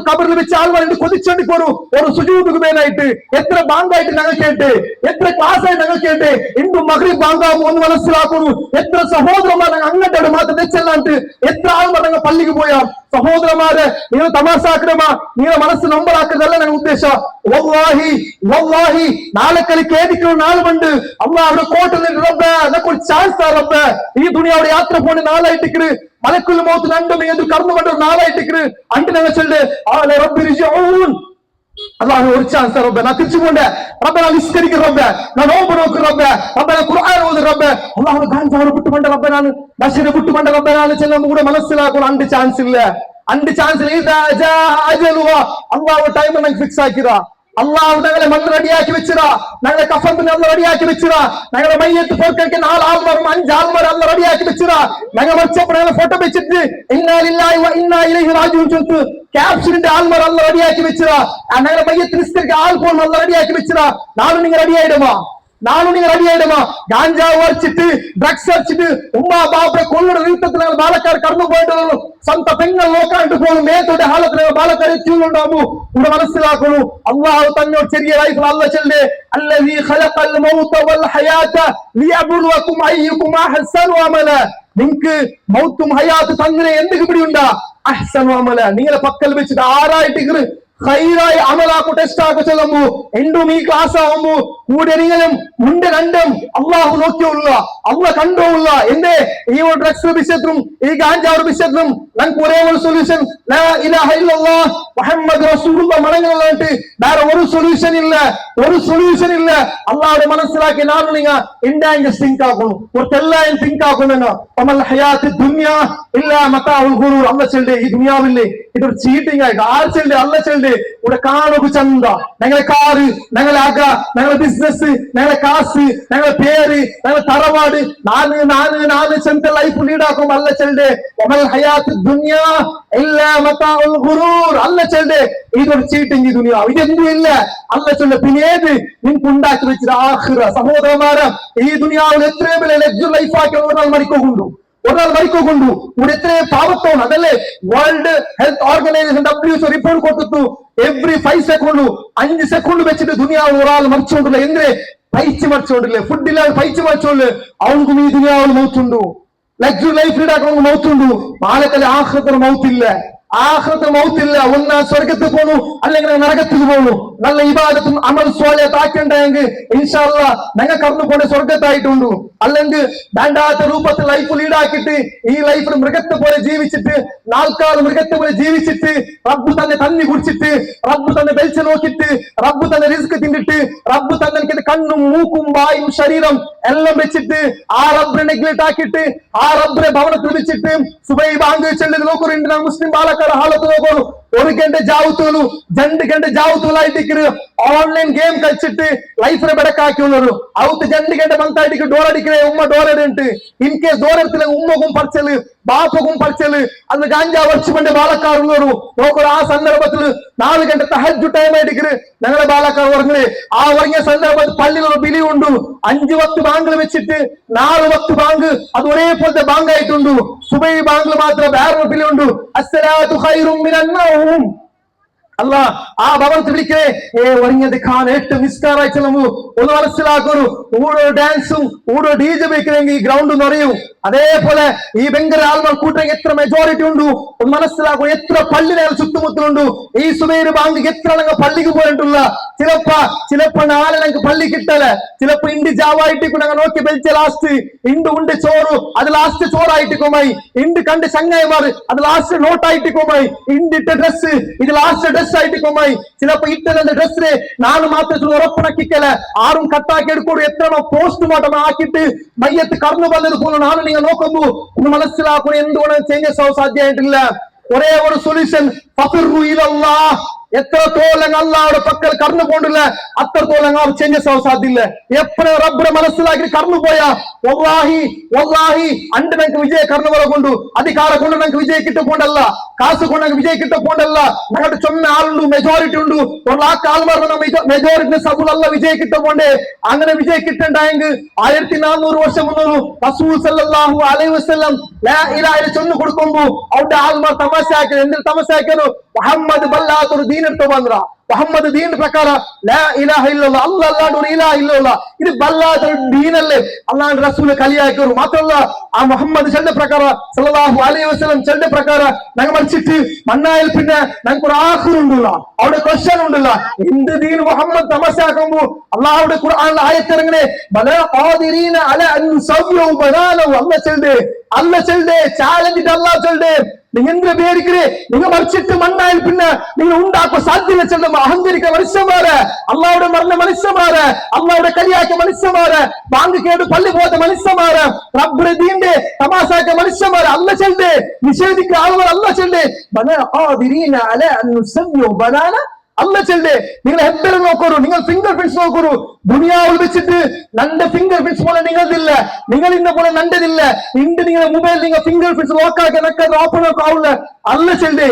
കബറിൽ വെച്ച് ആൾമാർ കൊതിച്ചോണ്ടി പോരും ഒരു സുജൂദ് മേലായിട്ട് എത്ര ബാങ്കായിട്ട് ഞങ്ങൾ കേട്ട് എത്ര ക്ലാസ് ആയിട്ട് ഞങ്ങൾ കേട്ട് ഇന്നും മഗ്രിബ് ബാങ്കാകും ഒന്ന് മനസ്സിലാക്കുന്നു എത്ര സഹോദരന്മാർ ഞങ്ങൾ അങ്ങോട്ട് മാത്രം വെച്ചല്ലാണ്ട് എത്ര ആൾമാർ ഞങ്ങൾ പള്ളിക്ക് പോയാ സഹോദരന്മാരെ നിങ്ങൾ തമാശാക്കണമാ നിങ്ങളെ മനസ്സ് നമ്പറാക്കുന്നതല്ല ഞങ്ങൾ ഉദ്ദേശം വല്ലാഹി നാളെ കളിക്ക് ഏതിക്കുന്ന നാളുണ്ട് അള്ളാഹുടെ കോട്ടിൽ റബ്ബേ അതൊക്കെ ഒരു ചാൻസ് റബ്ബേ ഈ ദുനിയാവിടെ യാത്ര പോണ നാളായിട്ട് മലക്കുൽ മൗത്ത് രണ്ടും ഏത് കടന്നു കൊണ്ട നാളായിട്ട് അണ്ട് ഞങ്ങൾ ചെല്ല് അള്ളാഹു ഒരു ചാൻസ് റബ്ബേ ഞാൻ തിരിച്ചു പോണ്ടേ റബ്ബേ ഞാൻ നിസ്കരിക്കും റബ്ബേ ഞാൻ നോമ്പ് നോക്കും റബ്ബേ റബ്ബേ ഞാൻ ഖുർആൻ ഓതും റബ്ബേ അള്ളാഹു ഗാഞ്ചാറ് വിട്ടുപണ്ട റബ്ബേ ഞാൻ ബഷീർ വിട്ടുപണ്ട റബ്ബേ ഞാൻ ചെല്ലുമ്പോൾ കൂടെ മനസ്സിലാക്കണം അണ്ട് ചാൻസ് ഇല്ല അള്ളാഹു ടൈം ഞങ്ങൾക്ക് ഫിക്സ് ആക്കിയതാ അള്ളാഹു ഞങ്ങളെ മണ്ണ് റെഡിയാക്കി വെച്ചിടാ ഞങ്ങളെ കഫൻ അല്ല റെഡിയാക്കി വെച്ചിടാ ഞങ്ങളെ മയ്യത്ത് പോർക്കൊക്കെ 4 ആൾമാരും 5 ആൾമാരും അല്ല റെഡിയാക്കി വെച്ചിടാ ഞങ്ങൾ മരിച്ചപ്പോൾ ഫോട്ടോ വെച്ചിട്ട് ഇന്നാ ലില്ലാഹി വ ഇന്നാ ഇലൈഹി റാജിഊൻ ചൊല്ല് ക്യാപ്ഷനിന്റെ ആൾമാർ അല്ല റെഡിയാക്കി വെച്ചിടാ ഞങ്ങളെ മയ്യത്ത് നിസ്കരിക്കാൻ ആൾ പോലും അല്ല റെഡിയാക്കി വെച്ചിടാ നാളെ നിങ്ങൾ റെഡിയായിടുമോ ഗാഞ്ചാവ് വരച്ചിട്ട് ഡ്രഗ്സ് അടിച്ചിട്ട് ഉമ്മാ ബാപ്പെ കൊള്ളുടെ നീട്ടത്തിൽ ഞങ്ങൾ ബാലക്കാർ കടന്നു പോയിട്ടുള്ളൂ സ്വന്തം പെങ്ങൾ നോക്കാണ്ട് പോകും മേത്തോടെ ഹാലത്തിൽ ബാലക്കാർ എത്തിയുണ്ടാവൂ ഇവിടെ മനസ്സിലാക്കണു അള്ളാഹു തന്നോട് ചെറിയ ലൈഫിൽ അല്ല ചെല്ലേ അല്ലദീ ഖലഖൽ മൗത വൽ ഹയാത ലിയബ്ലുവകും അയ്യുകും അഹ്സനു അമല നിങ്ങൾക്ക് മൗത്തും ഹയാത്ത് തന്നെ എന്തൊക്കെ പിടിയുണ്ടാ അഹ്സനു അമല നിങ്ങളെ പക്കൽ വെച്ചിട്ട് ആരായിട്ട് ഹൈറായി അമലാക്കു ടെസ്റ്റ് ആക്കു ചെല്ലുമ്പോ എണ്ടും ഈ ക്ലാസ് ആവുമ്പോ കൂടെ നിങ്ങളും മുണ്ട് കണ്ടും അള്ളാഹു നോക്കിയുള്ള അള്ള കണ്ടുള്ള എന്തേ ഈ ഒരു ഡ്രഗ്സ് വിഷയത്തിലും ഈ ഗാഞ്ചാവ് വിഷയത്തിലും ഞങ്ങൾക്ക് ഒരേ ഒരു സൊല്യൂഷൻ ലാ ഇലാഹ ഇല്ലല്ലാഹ് മുഹമ്മദ് റസൂലുള്ളാഹ് മടങ്ങുന്നതായിട്ട് വേറെ ഒരു സൊല്യൂഷൻ ഇല്ല അള്ളാഹുടെ മനസ്സിലാക്കി നാളെ നിങ്ങൾ ഇന്ത്യ തിങ്ക് ആക്കണം കുറച്ചെല്ലാം തിങ്ക് ആക്കുന്നു അമൽ ഹയാത്ത് ദുനിയ ഇല്ലാ മതാഉൽ ഗുറൂർ അല്ല ചെല്ലേ ഈ ദുനിയാവില്ലേ ഇതൊരു ചീറ്റിംഗ് ആയിട്ട് ആര് ചെല്ലേ അല്ല ചെല്ലേ ഇവിടെ കാണുക ചന്ത ഞങ്ങളെ കാറ് ഞങ്ങളെ അക ഞങ്ങളെ ബിസിനസ് ഞങ്ങളെ കാസ് ഞങ്ങളെ പേര് ഞങ്ങളെ തറവാട് നാല് ചെന്ത ലൈഫ് ലീഡാക്കും അല്ല ചെല്ലേ അമൽ ഹയാത്ത് ദുനിയ ഇല്ലാ മതാഉൽ ഗുറൂർ അല്ല ചെല്ലേ ഇതൊരു ചീറ്റിംഗ് ഈ ദുനിയാവ് ഇതെന്തും ഇല്ല അല്ല ചെല്ലേ പിന്നെ ഏത് നിങ്ങൾക്ക് ഉണ്ടാക്കി വെച്ചിട്ട് ആഖിറ സഹോദരന്മാരെ ഈ ദുനിയാവിൽ എത്രയും വലിയ ലഗ്ജറി ലൈഫാക്കി ഒരാൾ മരിക്കൊണ്ടു ഇവിടെ എത്രയും പാവത്തോണം അതല്ലേ world health organisation WHO report കൊടുത്തു എവറി 5 സെക്കൻഡ് 5 സെക്കൻഡ് വെച്ചിട്ട് ദുനിയാവിൽ ഒരാൾ മരിച്ചോണ്ടില്ല എന്തിനെ മരിച്ചോണ്ടില്ലേ ഫുഡില്ലാതെ മരിച്ചോണ്ട് അവനും ഈ ദുനിയാവിൽ മൗത്തുണ്ടു ലഗ്ജറി ലൈഫ് ലീഡാക്കാൻ മൗത്തുണ്ടു നാളെ ആഖിറത്തിൽ മൗത്തില്ല ആഖിറത്ത് മൗത്തില്ല. ഒന്നാ സ്വർഗത്തിൽ പോണു, അല്ലെങ്കിൽ നരകത്തിൽ പോണു. നല്ല ഇബാദത്തും അമൽ സ്വാലിഹത്തും ആക്കണ്ടെങ്കിൽ ഇൻഷാ അല്ലാഹ് ഞങ്ങൾ കടന്നു പോണ സ്വർഗത്തായിട്ടുണ്ടു. അല്ലെങ്കിൽ വേണ്ടാത്ത രൂപത്തിൽ ലൈഫ് ലീഡാക്കിയിട്ട് ഈ ലൈഫിൽ മൃഗത്തെ പോലെ ജീവിച്ചിട്ട് നാൽക്കാലം മൃഗത്തെ പോലെ ജീവിച്ചിട്ട് റബ്ബ് തന്നെ തന്നി കുടിച്ചിട്ട് റബ്ബ് തന്നെ വെളിച്ച നോക്കിയിട്ട് റബ്ബ് തന്നെ റിസ്ക് തിന്നിട്ട് റബ്ബ് തന്നെ എനിക്ക് കണ്ണും മൂക്കും വായും ശരീരം എല്ലാം വെച്ചിട്ട് ആ റബ്ബിനെ നെഗ്ലക്ട് ആക്കിയിട്ട് ആ റബ്ബിനെ ഭവനത്തിൽ വെച്ചിട്ട് സുബൈ ബാങ്ക് ചെല്ലത് നോക്കുന്നുണ്ട്. മുസ്ലിം ബാലക്കാർ ഹാലത്ത് നോക്കൂ. 1 ಗಂಟೆ ಜಾವತೋಲು 2 ಗಂಟೆ ಜಾವತೋಲಾയിട്ടിക്കರು ഓൺലൈൻ ഗെയിം കളിച്ചിട്ട് ലൈഫിനെ ബെടക്കാക്കിയുള്ളൂ. അവത്ത് 2 ಗಂಟೆ ಮಂತಾയിട്ടിക്ക് ഡോർ അടിക്കണേ ഉമ്മ ഡോർ ഇടുണ്ട്. ഇൻ കേസ് ഡോർ എടുത്തില്ല ഉമ്മകും പറിച്ചല് ബാപ്പകും പറിച്ചല് അത് ഗാഞ്ചാ വർഷമന്റെ ബാലക്കാറുള്ളൂ നോക്കൂ. ആ സന്ദർഭത്തിൽ 4 ಗಂಟೆ തഹജ്ജുദ് ടൈം ആയിട്ടിക്കര് ഞങ്ങളെ ബാലക്കാർ ഉറങ്ങല്. ആ ഉറങ്ങിയ സന്ദർഭത്തിൽ പള്ളിയിലുള്ള ബിലി ഉണ്ട്. 5 വക്ത് ബാങ്ക് വെച്ചിട്ട് 4 വക്ത് ബാങ്ക് അത് ഒരേപോലത്തെ ബാങ്ക് ആയിട്ടുണ്ട്. സുബൈ ബാങ്ക് മാത്രം വേറൊരു ബിലി ഉണ്ട്. അസ്സലാത്തു ഖൈറും മിനന്നൗം. അല്ലാ ആ ഭവനത്തിൽ വിളിക്കേ ഒറങ്ങിയത് ഖാൻ 8 നിസ്കാരായി ചെല്ലുമ്പോ ഒന്ന് മനസ്സിലാക്കൊരു ഓരോ ഡാൻസും ഓരോ ഡീജെ വെക്കണമെങ്കിൽ ഈ ഗ്രൗണ്ട് നിറയും. അതേപോലെ ഈ ഭയങ്കര ആളുകൾ കൂട്ടം എത്ര മെജോറിറ്റി ഉണ്ട് ഒന്ന് മനസ്സിലാക്കും. എത്ര പള്ളിനെ ചുറ്റുമുത്തുണ്ട്. ഈ സുബൈർ ബാങ്ക് എത്ര പള്ളിക്ക് പോയിട്ടുള്ള ചിലപ്പോ നാളെ ഞങ്ങൾക്ക് പള്ളി കിട്ടല. ചിലപ്പോ ഇണ്ട് ജാവായിട്ട് ഞങ്ങൾ നോക്കി ബെൽച്ച ലാസ്റ്റ് ഇണ്ട് ഉണ്ട് ചോറ് അത് ലാസ്റ്റ് ചോറായിട്ടിക്കുമായി. ഇണ്ട് കണ്ട് ചങ്ങായിമാർ അത് ലാസ്റ്റ് നോട്ടായിട്ടിക്കുമായി. ഇണ്ടിട്ട ഡ്രസ് ഇത് ലാസ്റ്റ് ഡ്രസ് ആയിട്ടിക്കുമായി. ചിലപ്പോ ഇട്ടതിന്റെ ഡ്രസ്സിന് 4 മാത്രം ഉറപ്പിണക്കിക്കല ആറും കട്ടാക്കി എടുക്കൂടും. എത്രയോ പോസ്റ്റ്മോർട്ടം ആക്കിയിട്ട് മയ്യത്ത് കടന്നു വന്നത് പോലെ നാളെ നിങ്ങൾ നോക്കുമ്പോ ഒന്ന് മനസ്സിലാക്കണം എന്തുകൊണ്ട് ചേഞ്ചസ് ആവാൻ സാധ്യമായിട്ടില്ല. ഒരേ ഒരു സൊല്യൂഷൻ എത്രത്തോളം അള്ളാഹുടെ പക്കൽ കടന്നു പോണ്ടില്ല അത്രത്തോളം ആ ചേഞ്ചസ് ആവാൻ സാധ്യമില്ല. എപ്പോഴും റബ്ബിനെ മനസ്സിലാക്കി കടന്നു പോയാ വല്ലാഹി അണ്ട് ഞങ്ങൾക്ക് വിജയ കർണവരെ കൊണ്ടു അധികാരം കൊണ്ട് ഞങ്ങൾക്ക് വിജയ കിട്ട പോണ്ടല്ല. കാശ് കൊണ്ട് ഞങ്ങൾക്ക് വിജയ കിട്ട പോണ്ടല്ല. ഞങ്ങളുടെ ചൊന്ന ആളുണ്ട് മെജോറിറ്റി ഉണ്ട്. ആ കാൽമാർ മെജോറിറ്റി സബുലല്ല വിജയ കിട്ട പോണ്ടേ. അങ്ങനെ വിജയ കിട്ടണ്ടായെങ്കിൽ 1400 വർഷം മുന്നൂറ് റസൂൽ സല്ലല്ലാഹു അലൈഹി വസല്ലം ലാ ഇലാഹ ചൊന്നു കൊടുക്കുമ്പോ അവിടെ ആൾമാർ തമാശയാക്കി എന്തിൽ തമാശയാക്കിയത് മുഹമ്മദ് ബല്ലാത്തൊരു ദീനെടുത്ത് വന്ന മുഹമ്മദ് ദീൻ പ്രಕಾರ ലാ ഇലാഹ ഇല്ലല്ലാഹ് അല്ലാഹ് അല്ലാഹു ഇലാഹ ഇല്ലല്ലാഹ് ഇത് ബല്ലാത്തൊരു ദീനല്ലേ അല്ലാഹുവിന്റെ റസൂൽ കലിയാക്കിയವರು. മാത്രമല്ല ആ മുഹമ്മദ് ചെണ്ട പ്രಕಾರ സല്ലല്ലാഹു അലൈഹി വസല്ലം ചെണ്ട പ്രಕಾರ ഞങ്ങൾ മരിച്ചിട്ട് മണ്ണായിൽ പിന്നെ ഞങ്ങൾക്ക് ഒരു ആഖിറുണ്ടല്ല അവിടെ ക്വസ്റ്റ്യൻ ഉണ്ടല്ല. എന്ത് ദീൻ മുഹമ്മദ് തമാശയാക്കുമ്പോ അല്ലാഹുവിന്റെ ഖുർആനിലെ ആയത്തിറങ്ങണേ ബലാ ഖാദിരീന അല അൻ സവ്യു ബനാലു അല്ലാഹ് ചെൽദേ ചാലഞ്ച് അല്ലാഹ് ചെൽദേ. നിങ്ങൾ എന്തിനാ പേടിക്കേ? നിങ്ങൾ മറിച്ചിട്ട് മണ്ണായിൽ പിന്നെ നിങ്ങൾ ഉണ്ടാക്കുക സാധ്യത ചെല്ലുമ്പോ അഹങ്കരിക്ക മനുഷ്യന്മാര് അള്ളാഹുടെ മറന്ന മനുഷ്യന്മാര് അള്ളാഹുടെ കളിയാക്കിയ മനുഷ്യന്മാര് ബാങ്ക് കേട് പള്ളി പോകാത്ത മനുഷ്യന്മാര് റബ്ബിന്റെ ദീന്റെ തമാശാക്കിയ മനുഷ്യന്മാര് അല്ല ചെല്ല് നിഷേധിക്കുന്ന ആളുകൾ അല്ല ചെല്ല് അല്ല ചെല്ലേ. നിങ്ങൾ ഹെഡ് നോക്കൂ, നിങ്ങൾ ഫിംഗർ പ്രിന്റ്സ് നോക്കൂ. ദുനിയാവിൽ വെച്ചിട്ട് നന്റെ ഫിംഗർ പ്രിന്റ്സ് പോലെ നിങ്ങളതില്ല, നിങ്ങൾ ഇന്ന പോലെ നണ്ടതില്ല. ഇണ്ട് നിങ്ങളുടെ മൊബൈൽ നിങ്ങൾ ഫിംഗർ പ്രിന്റ്സ് നോക്കാക്കി ഓപ്പൺ ആവില്ല. അല്ല ചെല്ലേ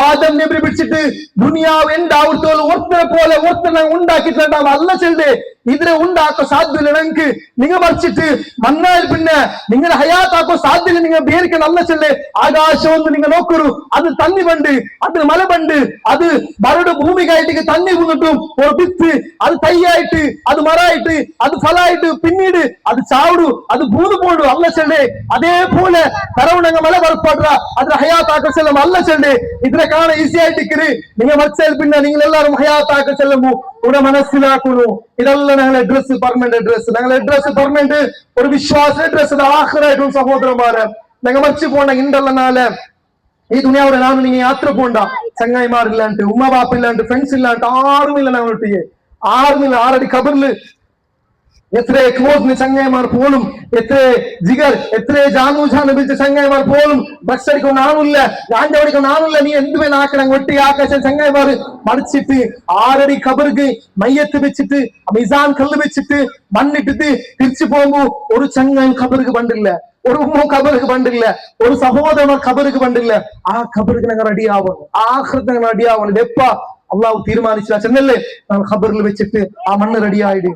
ആദം നബി പിടിച്ചിട്ട് ദുനിയാവ് എന്താവത്തോളം ഒരുത്തനെ പോലെ ഒരുത്തനെ ഉണ്ടാക്കിയിട്ടുണ്ടാവും. അല്ല ചെല്ലേ ഇതിനെ ഉണ്ടാക്കാൻ സാധ്യത ഞങ്ങൾക്ക്. നിങ്ങൾ മറിച്ചിട്ട് മണ്ണാൽ പിന്നെ നിങ്ങളെ ഹയാത്താക്കോ സാധ്യത നിങ്ങൾ പേരിക്കണം. അല്ല ചെല്ലേ ആകാശമൊന്ന് നിങ്ങൾ നോക്കൂ. അത് തന്നി പണ്ട് അത് മല പണ്ട് അത് മരട് ഭൂമികായിട്ട് തന്നി വന്നിട്ടും ഒരു വിത്ത് അത് തൈയായിട്ട് അത് മറായിട്ട് അത് ഫലായിട്ട് പിന്നീട് അത് ചാവിടു അത് ഭൂത് പോടു. അല്ല ചെല്ലേ അതേപോലെ കറവണങ്ങ മല പറപ്പാടുക അതിന് ഹയാത്താക്ക ചെല്ലും. അല്ല ചെല്ലേ ഇതിനെ കാണാൻ ഈസി ആയിട്ടിക്കര് നിങ്ങൾ മറിച്ചാൽ പിന്നെ നിങ്ങൾ എല്ലാവരും ഹയാത്താക്ക ചെല്ലുമ്പോ ഇവിടെ മനസ്സിലാക്കുന്നു. ഇതല്ല ഞങ്ങളെ ഡ്രസ് പെർമനന്റ് ഡ്രസ്. ഞങ്ങളെ ഡ്രസ് പെർമനന്റ് ഒരു വിശ്വാസ ഡ്രസ് ആഖിറായിട്ടും സഹോദരന്മാരെ ഞങ്ങൾ മറിച്ചു പോണ്ട ഇണ്ടല്ല. ഈ ദുനിയാവിടെ നാം നിങ്ങൾ യാത്ര പോണ്ട ചങ്ങായിമാരില്ലാണ്ട് ഉമ്മ ബാപ്പില്ലാണ്ട് ഫ്രണ്ട്സ് ഇല്ലാണ്ട് ആരുമില്ല. ഞങ്ങൾ ആരുമില്ല. 6 അടി ഖബറില് എത്ര ക്ലോസ് ചങ്ങായിമാർ പോലും എത്ര ജിഗർ എത്ര ജാനൂജാന്ന് വിളിച്ച ചങ്ങായിമാർ പോലും ബസ് അടിക്കുന്ന ആണില്ല ഗാഞ്ച ഓടിക്കുന്ന ആണില്ല. നീ എന്തുവേ നാക്കണം വെട്ടി ആക്കാശ ചങ്ങായിമാർ മറിച്ചിട്ട് 6 അടി ഖബർക്ക് മയ്യത്ത് വെച്ചിട്ട് മിസാൻ കല്ല് വെച്ചിട്ട് മണ്ണിട്ടിട്ട് തിരിച്ചു പോകുമ്പോ ഒരു ചങ്ങായി ഖബർക്ക് പണ്ടില്ല, ഒരു ഉമ്മ ഖബർക്ക് പണ്ടില്ല, ഒരു സഹോദരൻ ഖബർക്ക് പണ്ടില്ല. ആ ഖബർക്ക് ഞങ്ങൾ റെഡിയാവണം. ആഖിറത്ത് ഞങ്ങൾ റെഡിയാവണം. എപ്പ അള്ളാഹു തീരുമാനിച്ച ചെന്നല്ലേ ഖബറിൽ വെച്ചിട്ട് ആ മണ്ണ് റെഡിയായിട്ട്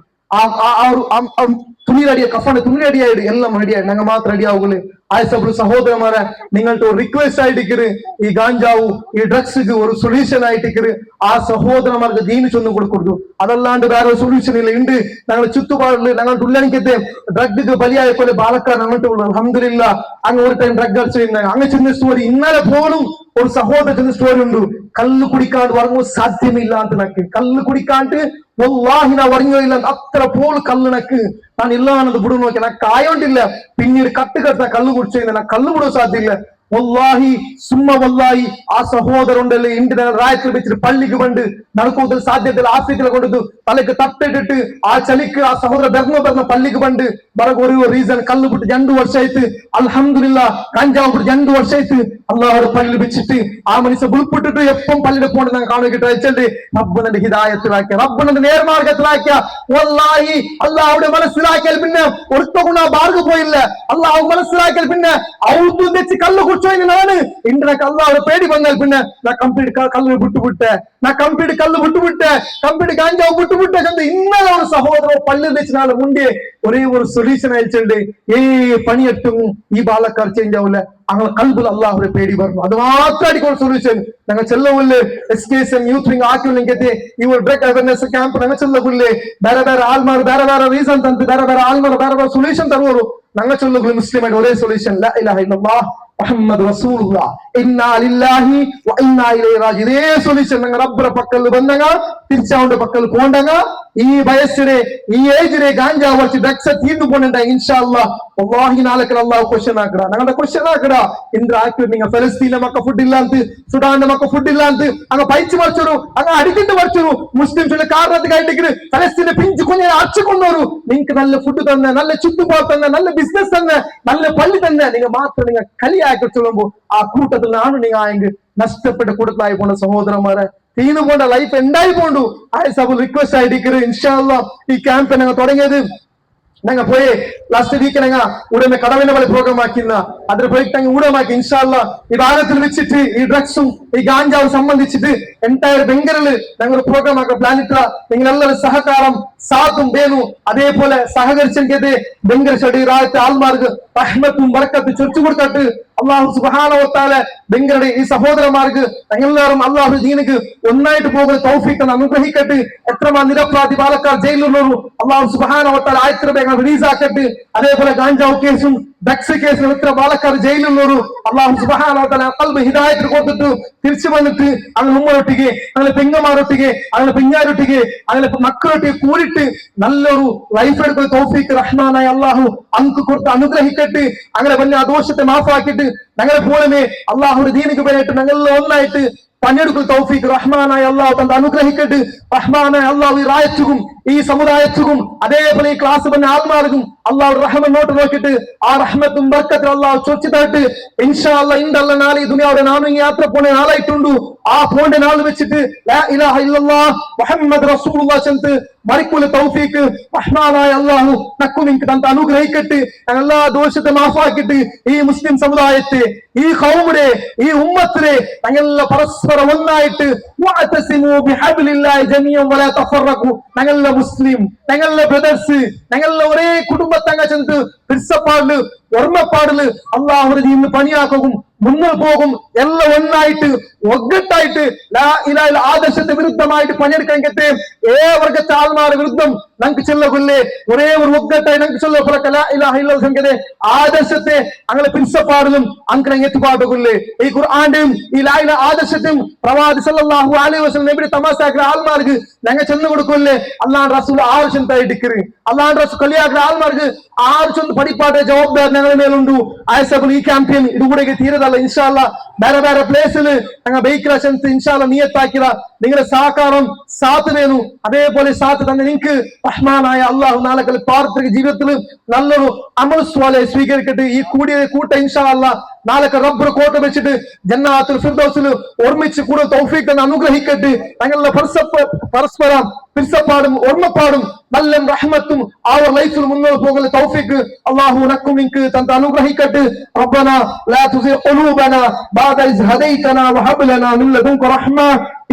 തുണി റെഡിയായി കഫാണ് തുണി റെഡിയായിട്ട് എല്ലാം റെഡിയായി ഞങ്ങൾ മാത്രം റെഡിയാവുകള്. ആയസബ് സഹോദരന്മാരെ നിങ്ങൾക്ക് ഒരു റിക്വസ്റ്റ് ആയിട്ടിക്കര് ഈ ഗാഞ്ചാവു ഈ ഡ്രഗ്സിക്ക് ഒരു സൊല്യൂഷൻ ആയിട്ടിക്കര് ആ സഹോദരന്മാർക്ക് ദീന് ചൊന്നു കൊടുക്കരുത്. അതല്ലാണ്ട് വേറെ സൊല്യൂഷൻ ഇല്ല. ഉണ്ട് ഞങ്ങളുടെ ചുറ്റുപാടില് ഞങ്ങളുടെ ഉള്ളണിക്കത്തെ ഡ്രഗ് ബലിയായ പോലെ പാലക്കാട് അങ്ങോട്ട് ഉള്ളു. അൽഹംദുലില്ലാ അങ്ങ് ഒരു ടൈം ഡ്രഗ് അടിച്ചു അങ്ങ് ചെന്ന സ്റ്റോറി ഇന്നലെ പോലും ഒരു സഹോദരത്തിന് സ്റ്റോറി ഉണ്ട്. കല്ല് കുടിക്കാണ്ട് ഉറങ്ങുമ്പോൾ സാധ്യമില്ല ಅಂತ నాకు കല്ല് കുടിക്കാണ്ട് വല്ലാഹി నా ഉറങ്ങിയില്ല അത്ര പോൾ കല്ലിനക്ക് ನಾನು ಇಲ್ಲ ಅನ್ನೋದು ಬಿಡು ನೋಕೆ నాకు ಕಾಯೋಂಡಿಲ್ಲ പിന്നീട് കട്ട് കെട്ട കല്ല് കുടിച്ചതിന് నాకు കല്ല് ಬಿಡೋ സാധ്യമില്ല. വല്ലാഹി സുമ്മ വല്ലാഹി ആ സഹോദരണ്ടല്ലേ ഇന്ത്യ രാജ്യത്തിൽ വെച്ചിട്ട് പള്ളിക്ക് പണ്ട് നടക്കൂതൽ സാധ്യതയിൽ ആഫ്രിക്കയിലെ കൊണ്ടു തലക്ക് തട്ടിട്ടിട്ട് ആ ചലിക്ക് ആ സഹോദര ബെർന്ന പള്ളിക്ക് പണ്ട് ಬರಗ ഒരു ರೀಸನ್ ಕಲ್ಲು ಬಿಟ್ಟು 2 ವರ್ಷ ಆಯ್ತು ಅಲ್ಹಮ್ದುಲಿಲ್ಲಾ ಗಂಜಾವ್ ಬಿಟ್ಟು 2 ವರ್ಷ ಆಯ್ತು അള്ളാഹുടെ പള്ളിയിൽ വെച്ചിട്ട് ആ മനുഷ്യ ഉൾപ്പെട്ടിട്ട് എപ്പം പള്ളിയുടെ പോണ്ട് ഞാൻ കാണുക വെച്ചിട്ട് റബ്ബിന്റെ ഹിദായത്തിലാക്കിയ റബ്ബിന്റെ നേർമാർഗത്തിലാക്കിയ വല്ലാഹി അള്ളാഹുടെ മനസ്സിലാക്കിയാൽ പിന്നെ ഒരുത്തകുണ ബാർഗ് പോയില്ല. അള്ളാഹു മനസ്സിലാക്കിയാൽ പിന്നെ ഔതു വെച്ച് കല്ല് കുടിച്ചോ ನಾನು ಇಂದ್ರಕ್ಕೆ ಅಲ್ಲಾಹുടെ പേടി വന്നാൽ പിന്നെ ഞാൻ കംപ്ലീറ്റ് കല്ല് വിട്ടുവിട്ടെ ഞാൻ കംപ്ലീറ്റ് കല്ല് വിട്ടുവിട്ടെ കംപ്ലീറ്റ് ഗാഞ്ചാവ് വിട്ടുവിട്ടെ ചെന്ന് ഇന്നലെ ഒരു സഹോദരൻ പള്ളിയിൽ വെച്ച് നാളെ മുന്നേ ഒരേ ഒരു സൊല്യൂഷൻ അയച്ചിട്ടുണ്ട്. പണിയെട്ടും ഈ ബാലക്കാർ ചേഞ്ച് ആവില്ല അങ്ങനെ കൽബിൽ അള്ളാഹുടെ പേടി പറഞ്ഞു. അത് മാത്രമായിരിക്കും ഒരു സൊല്യൂഷൻ. ഞങ്ങൾ ചെല്ലവില്ലേ SKSM യൂത്ത് വിംഗ് ആക്കില്ലെങ്കിൽ ഈ ഒരു ಡ್ರಗ್ ಅವೇರ್ನೆಸ್ ಕ್ಯಾಂಪ್ ഞങ്ങൾ ചെല്ലവില്ലേ ಬೇರೆ ಬೇರೆ ಆಲ್ಮಾರ್ ಬೇರೆ ಬೇರೆ ರೀಸನ್ ತಂದು ಬೇರೆ ಬೇರೆ ಆಲ್ಮಾರ್ ಬೇರೆ ಬೇರೆ ಸೊಲ್ಯೂಷನ್ ತರುವರು. ഞങ്ങൾ ചെല്ലവില്ല മുസ്ലിം ആയിട്ട് ഒരേ സൊല്യൂഷൻ ലാ ഇലാഹ ഇല്ലല്ലാഹ് മുഹമ്മദ് റസൂലുള്ളാഹ് ഇന്നാ ലില്ലാഹി വ ഇന്നാ ഇലൈഹി റാജിഊൻ. ഇതേ സൊല്യൂഷൻ ഞങ്ങൾ റബ്ബിന്റെ പക്കൽ ಬಂದಾಗ തിരിച്ചവന്റെ പക്കൽ പോണ്ടങ്ങ ഈ വയസ്സിലെ ഈ ഏജിലെ ഗാഞ്ചാ വച്ച് ಡ್ರಗ್ಸ್ തീർന്നു പോണുണ്ടായി ഇൻഷാ അല്ലാഹ് വല്ലാഹി നാളെ അല്ലാഹു ക്വസ്റ്റ്യൻ ആക്കട ഞങ്ങളുടെ ക്വസ്റ്റ്യൻ ആക്കട ಇಂದ್ರ ಆಕಿ നിങ്ങൾ ഫലസ്തീനിലെ മക്ക ഫുഡ് ಇಲ್ಲ ಅಂತ സുഡാന്റെ മക്ക ഫുഡ് ಇಲ್ಲ ಅಂತ അങ്ങ് പൈച്ചു മറിച്ചോರು അങ്ങ് അടിക്കിട്ട് മറിച്ചോರು മുസ്ലിംസിലെ കാരണത്തിനായിട്ട് ഫലസ്തീനെ പിഞ്ചു കുഞ്ഞിനെ അടിച്ചുകൊണ്ടോರು നിങ്ങൾക്ക് നല്ല ഫുഡ് തന്നെ നല്ല ചുറ്റുപാട് തന്നെ നല്ല ബിസിനസ് തന്നെ നല്ല പള്ളി തന്നെ നിങ്ങൾ മാത്രം നിങ്ങൾ കലിയാക്കി ചൊല്ലുമ്പോ ആ കൂട്ടത്തിൽ നാണ് നിങ്ങൾ ആയെങ്കിൽ നഷ്ടപ്പെട്ട കൂട്ടത്തിലായി പോണ സഹോദരന്മാരെ തീർന്നു പോണ്ട ലൈഫ് ഉണ്ടായി പോണ്ടു. ആ സബ് റിക്വസ്റ്റ് ആയിരിക്കും ഇൻഷാ അല്ലാഹ് ഈ ക്യാമ്പ് ഞങ്ങൾ തുടങ്ങിയത് ഞങ്ങൾ പോയി ലാസ്റ്റ് വീക്ക് ഞങ്ങൾ ഉടനെ കടവിനെ പോലെ പ്രോഗ്രാം ആക്കിന്ന അതിന് പോയിട്ട് ഞങ്ങൾ ഊടമാക്കി ഇൻഷാ അല്ലാഹ് ഈ ഭാഗത്തിൽ വെച്ചിട്ട് ഈ ഡ്രഗ്സും ഈ ഗാഞ്ചാവും സംബന്ധിച്ചിട്ട് എൻറ്റയർ ബംഗറിൽ ഞങ്ങൾ ഒരു പ്രോഗ്രാം ആക്കാൻ പ്ലാൻ ഇട്ട നിങ്ങളെല്ലാവരും സഹകാരം സാത്തും വേണു അതേപോലെ സഹകരിച്ചെങ്കിൽ ബംഗർ ഷടി രാജ്യത്തെ ആൾമാർക്ക് റഹ്മത്തും ബർക്കത്തും ചൊച്ചു കൊടുത്തിട്ട് അള്ളാഹു സുബ്ഹാനഹു വ തആല ബംഗറുടെ ഈ സഹോദരന്മാർക്ക് ഞങ്ങളെല്ലാവരും അള്ളാഹു ദീനിക്ക് ഒന്നായിട്ട് പോകുന്ന തൗഫീഖ് അനുഗ്രഹിക്കട്ടെ. എത്രമാ നിരപരാധി പാലക്കാർ ജയിലിലുള്ളവരും അള്ളാഹു സുബ്ഹാനഹു വ തആല ആയത്ര വേഗം റിലീസ് ആക്കട്ടെ. അതേപോലെ ഗാഞ്ചാവ് കേസും ಡ್ರಗ್ಸ್ കേസിലും എത്ര പാലക്കാർ ജയിലിലുള്ളവരും അള്ളാഹു സുബ്ഹാനഹു വ തആല ഖൽബ് ഹിദായത്ത് കൊടുത്തിട്ട് തിരിച്ചു വന്നിട്ട് അങ്ങനെ ഉമ്മയൊട്ടിಗೆ അങ്ങനെ പെങ്ങമാരൊട്ടിಗೆ അങ്ങനെ പിഞ്ഞാരൊട്ടിಗೆ അങ്ങനെ മക്കളൊട്ടിಗೆ കൂടിയിട്ട് നല്ലൊരു ലൈഫ് എടുക്കുന്ന തൗഫീഖ് റഹ്മാനായ അള്ളാഹു അങ്ക് കൊടുത്ത് അനുഗ്രഹിക്കട്ടെ. അങ്ങനെ വലിയ ദോഷത്തെ മാഫാക്കിയിട്ട് ഞങ്ങളെ പോലുമേ അള്ളാഹുയുടെ ദീനിക്ക് വേണ്ടിയിട്ട് ഞങ്ങളിൽ ഒന്നായിട്ട് പണിയെടുക്കുന്ന തൗഫീഖ് റഹ്മാനായ അള്ളാഹു തന്റെ അനുഗ്രഹിക്കട്ടെ. റഹ്മാനായ അള്ളാഹു ഈ രാജ്യത്തും ഈ സമുദായത്തും അതേപോലെ ഈ ക്ലാസ് പറഞ്ഞ ആൾമാർക്കും അള്ളാഹു റഹ്മന്നോട്ട് നോക്കിയിട്ട് ആ റഹ്മത്തും ബർക്കത്തും അള്ളാഹു ചൊച്ചിട്ടായിട്ട് ഇൻഷാ അല്ലാഹ് ഇൻഷാ നാളെ ഈ ദുനിയാവിടെ നാനും യാത്ര പോണ നാളായിട്ടുണ്ട്. ആ പോണ്ട നാൾ വെച്ചിട്ട് ലാ ഇലാഹ ഇല്ലല്ലാഹ് മുഹമ്മദ് റസൂലുള്ളാഹ് ചെന്ന് മരിക്കുല തൗഫീഖ് റഹ്മാനായ അള്ളാഹു നക്കു നിങ്ങൾക്ക് തന്റെ അനുഗ്രഹിക്കട്ടെ. എല്ലാ ദോഷത്തെ മാഫാക്കിയിട്ട് ഈ മുസ്ലിം സമുദായത്തെ ഈ ഖൗമിനെ ഈ ഉമ്മത്തിനെ ഞങ്ങളെ പരസ്പരം ഒന്നായിട്ട് വഅതസിമു ബിഹബ്ലില്ലാഹി ജമീഅൻ വലാ തഫറഖു. ഞങ്ങളെ മുസ്ലിം ഞങ്ങളെ ബ്രദേഴ്സ് ഞങ്ങളെ ഒരേ കുടുംബത്തങ്ങ ചെന്ന് പിരിസപ്പാടില് ഓർമ്മപ്പാടില് അള്ളാഹുവിന്റെ ദീനിന് പണിയാക്കും മുന്നോട്ട് പോകും. എല്ലാം ഒന്നായിട്ട് ഒగ్గട്ടായിട്ട് ലാ ഇലാഹ ഇല്ല ആദർശത്തെ വിരുദ്ധമായിട്ട് പണിയെടുക്കാൻ കെട്ടേ വർഗത്തെ ആൾമാരുടെ വിരുദ്ധം ഞങ്ങൾക്ക് ചെല്ലകൊല്ലേ ഒരേ ഒരു ഒగ్గട്ടായി ഞങ്ങൾക്ക് ചൊല്ലപ്പുറക്ക ലാ ഇലാഹ ഇല്ലല്ലാഹ് സംഗതി ആദർശത്തെ അങ്ങനെ പിരിസപ്പാടിലും അങ്ങനെ എത്തിപ്പാട്ടുകൊല്ലേ ഈ ഖുർആന്റെയും ഈ ലാ ഇലാഹ ആദർശത്തെയും പ്രവാചകൻ സല്ലല്ലാഹു അലൈഹി വസല്ലം നബിയുടെ തമാശാക്കുന്ന ആൾമാർക്ക് ഞങ്ങൾ ചെന്ന് കൊടുക്കൊല്ലേ അല്ലാഹു റസൂൽ ആവശ്യം തയ്യിട്ടിക്കറി അല്ലാഹു റസൂൽ കലിയാക്കുന്ന ആൾമാർക്ക് ആവശ്യം പഠിപ്പാട്ടെ ജവാബ്ദാരി ഞങ്ങളുടെ മേലുണ്ട്. ആയസബിൾ ഈ ക്യാമ്പയിൻ ഇതുകൂടെ തീരതല്ല ഇൻഷാ അല്ലാഹ് ಬೇರೆ ಬೇರೆ ಪ್ಲೇಸ್ ഞങ്ങൾ ബൈക്കില ഇൻഷാ അല്ലാഹ് നിയത്താക്കിയ നിങ്ങളുടെ സഹകാരം സാത്ത് വേണു. അതേപോലെ സാത്ത് തന്നെ നിങ്ങൾക്ക് റഹ്മാനായ അള്ളാഹു നാളെ പാർത്തിക ജീവിതത്തിൽ നല്ലൊരു അമൽ സ്വാലെ സ്വീകരിക്കട്ടെ. ഈ കൂടിയ കൂട്ട ഇൻഷാ അല്ലാഹ് നാളെ റബ്ബ് കോട്ട വെച്ചിട്ട് ജന്നാത്തുൽ ഫിർദൗസിൽ ഒരുമിച്ച് കൂടുതൽ തൗഫീഖ് അനുഗ്രഹിക്കട്ടെ. ഞങ്ങളുടെ പരസ്പരം പിരിസപ്പാടും ഓർമ്മപ്പാടും നല്ല റഹ്മത്തും ആ ലൈഫിൽ മുന്നോട്ട് പോകുന്ന തൗഫീഖ് അല്ലാഹു നക്കും നിങ്ങൾക്ക് തന്റെ അനുഗ്രഹിക്കട്ടെ. റബ്ബന ലാ തുസിഗ് ഖുലൂബന ബഅദ ഇസ് ഹദൈതന വഹബ് ലനാ മിൻ ലദുൻക റഹ്മ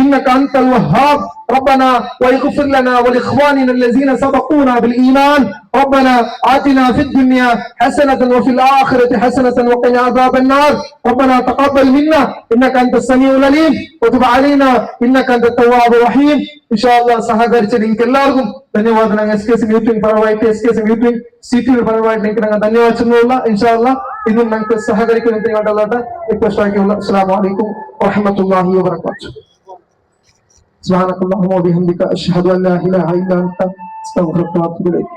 إنك أنت الوهاب. ربنا واغفر لنا ولإخواننا الذين سبقونا بالإيمان. ربنا آتنا في الدنيا حسنة وفي الآخرة حسنة وقنا عذاب النار. ربنا تقبل منا إنك أنت السميع العليم وتب علينا إنك أنت التواب الرحيم. إن شاء الله സഹകരിച്ച നിങ്ങൾക്ക് എല്ലാവർക്കും ധന്യവാദം. SKSM യൂത്ത് പരമായിട്ട് SKSM യൂത്ത് സിറ്റിയുടെ പരമായിട്ട് നിങ്ങൾക്ക് ധന്യവാദം. ഇൻഷാ അല്ലാഹ് ഇന്നും ഞങ്ങൾക്ക് സഹകരിക്കുമെന്ന് റിക്വസ്റ്റ് ആക്കിയുള്ള അസ്സലാമു അലൈക്കും വറഹ്മത്തുള്ളാഹി വബറകാതുഹു. സുബ്ഹാനക്കല്ലാഹുമ്മ വബിഹംദിക അശ്ഹദു അൻ ലാ ഇലാഹ ഇല്ല അൻത അസ്തഗ്ഫിറുക വഅത്തുബു ഇലൈക്.